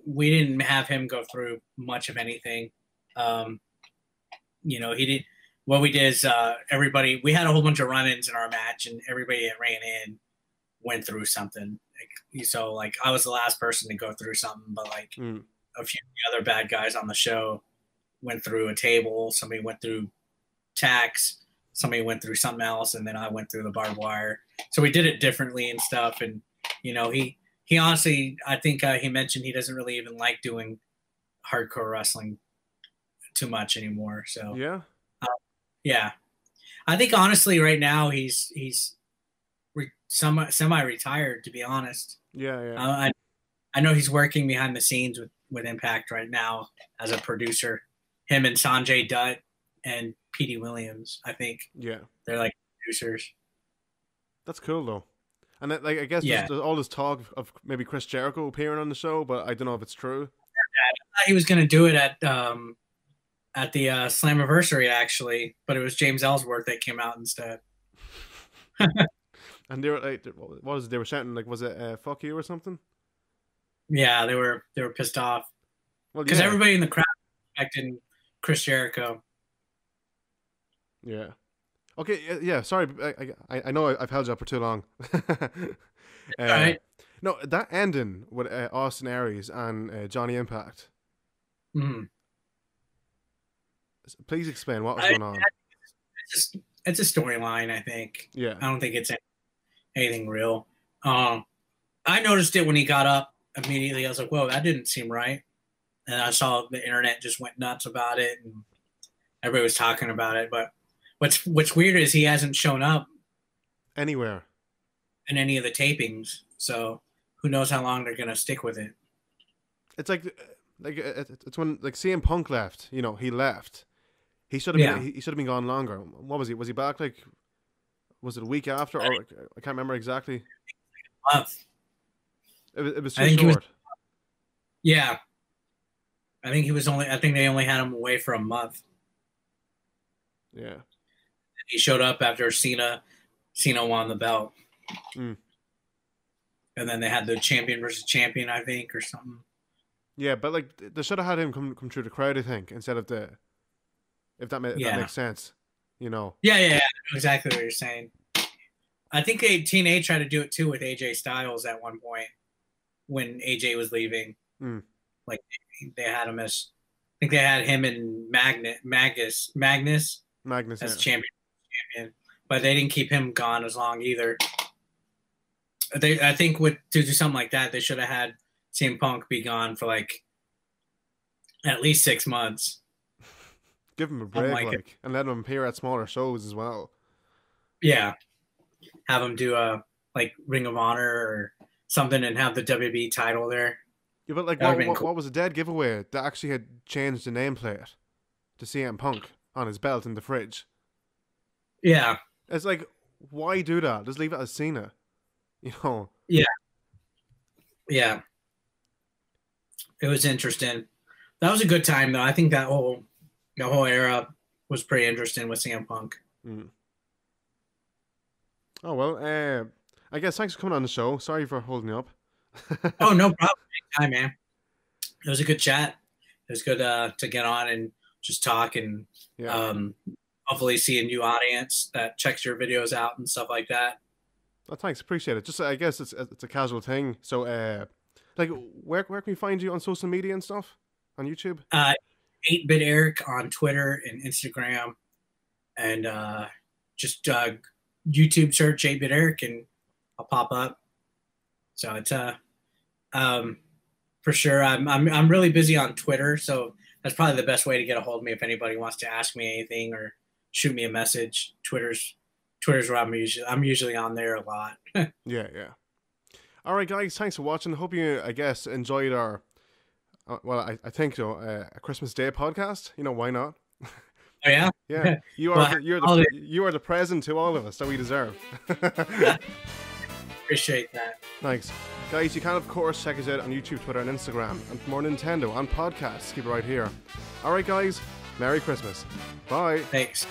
We didn't have him go through much of anything. He did. What we did is we had a whole bunch of run-ins in our match, and everybody that ran in went through something. So like I was the last person to go through something, but like a few other bad guys on the show went through a table. Somebody went through tacks. Somebody went through something else, and then I went through the barbed wire. So we did it differently and stuff. And he honestly, I think he mentioned he doesn't really even like doing hardcore wrestling too much anymore. So yeah, I think honestly right now he's semi-retired, to be honest. Yeah. I know he's working behind the scenes with Impact right now as a producer. Him and Sanjay Dutt and Petey Williams, I think. Yeah, they're like producers. That's cool though. And like I guess there's all this talk of maybe Chris Jericho appearing on the show, but I don't know if it's true. I thought he was going to do it at the Slammiversary actually, but it was James Ellsworth that came out instead. And they were like, what was it? They were shouting like, was it "fuck you" or something? Yeah, they were pissed off because everybody in the crowd expected Chris Jericho. Yeah. Okay. Yeah. Sorry. I know I've held you up for too long. All right. No, that ending with Austin Aries and Johnny Impact. Mm-hmm. Please explain what was going on. it's a storyline. I think. Yeah. I don't think it's anything real. I noticed it when he got up immediately. I was like, "Whoa, that didn't seem right." And I saw the internet just went nuts about it, and everybody was talking about it. But what's weird is he hasn't shown up anywhere in any of the tapings. So who knows how long they're gonna stick with it? It's like it's when like CM Punk left. You know, he left. He should have been. He should have been gone longer. What was he? Was he back like? Was it a week after? Or I can't remember exactly. A month. It was too short. Yeah. I think they only had him away for a month. Yeah. He showed up after Cena won the belt. Mm. And then they had the champion versus champion, I think, or something. Yeah, but like they should have had him come through the crowd, I think, instead of if that makes sense, you know. Yeah, exactly what you're saying. I think TNA tried to do it too with AJ Styles at one point when AJ was leaving. Mm. Like they had him I think they had him and Magnus as champion, but they didn't keep him gone as long either. I think to do something like that, they should have had CM Punk be gone for like at least 6 months. Give him a break, and let him appear at smaller shows as well. Yeah, have him do a like Ring of Honor or something, and have the WWE title there. Yeah, but like what was a dead giveaway that actually had changed the nameplate to CM Punk on his belt in the fridge? Yeah, it's like, why do that? Just leave it as Cena, you know? Yeah. It was interesting. That was a good time, though. I think that whole era was pretty interesting with CM Punk. Mm. Oh, well, I guess thanks for coming on the show. Sorry for holding you up. Oh, no problem. Anytime, man. It was a good chat. It was good to get on and just talk and hopefully see a new audience that checks your videos out and stuff like that. Well, thanks. Appreciate it. Just, I guess it's a casual thing. So, like, where can we find you on social media and stuff? On YouTube? 8-Bit Eric on Twitter and Instagram. And just YouTube search 8-Bit Eric and I'll pop up. So it's for sure. I'm really busy on Twitter, so that's probably the best way to get a hold of me if anybody wants to ask me anything or shoot me a message. Twitter's where I'm usually on there a lot. Yeah. All right, guys. Thanks for watching. Hope you, I guess, enjoyed our I think so. A Christmas Day podcast. You know, why not? Oh yeah. Yeah. You are you are the present to all of us that we deserve. Appreciate that. Thanks. Guys, you can of course check us out on YouTube, Twitter, and Instagram. And for more Nintendo and podcasts, keep it right here. Alright guys, Merry Christmas. Bye. Thanks.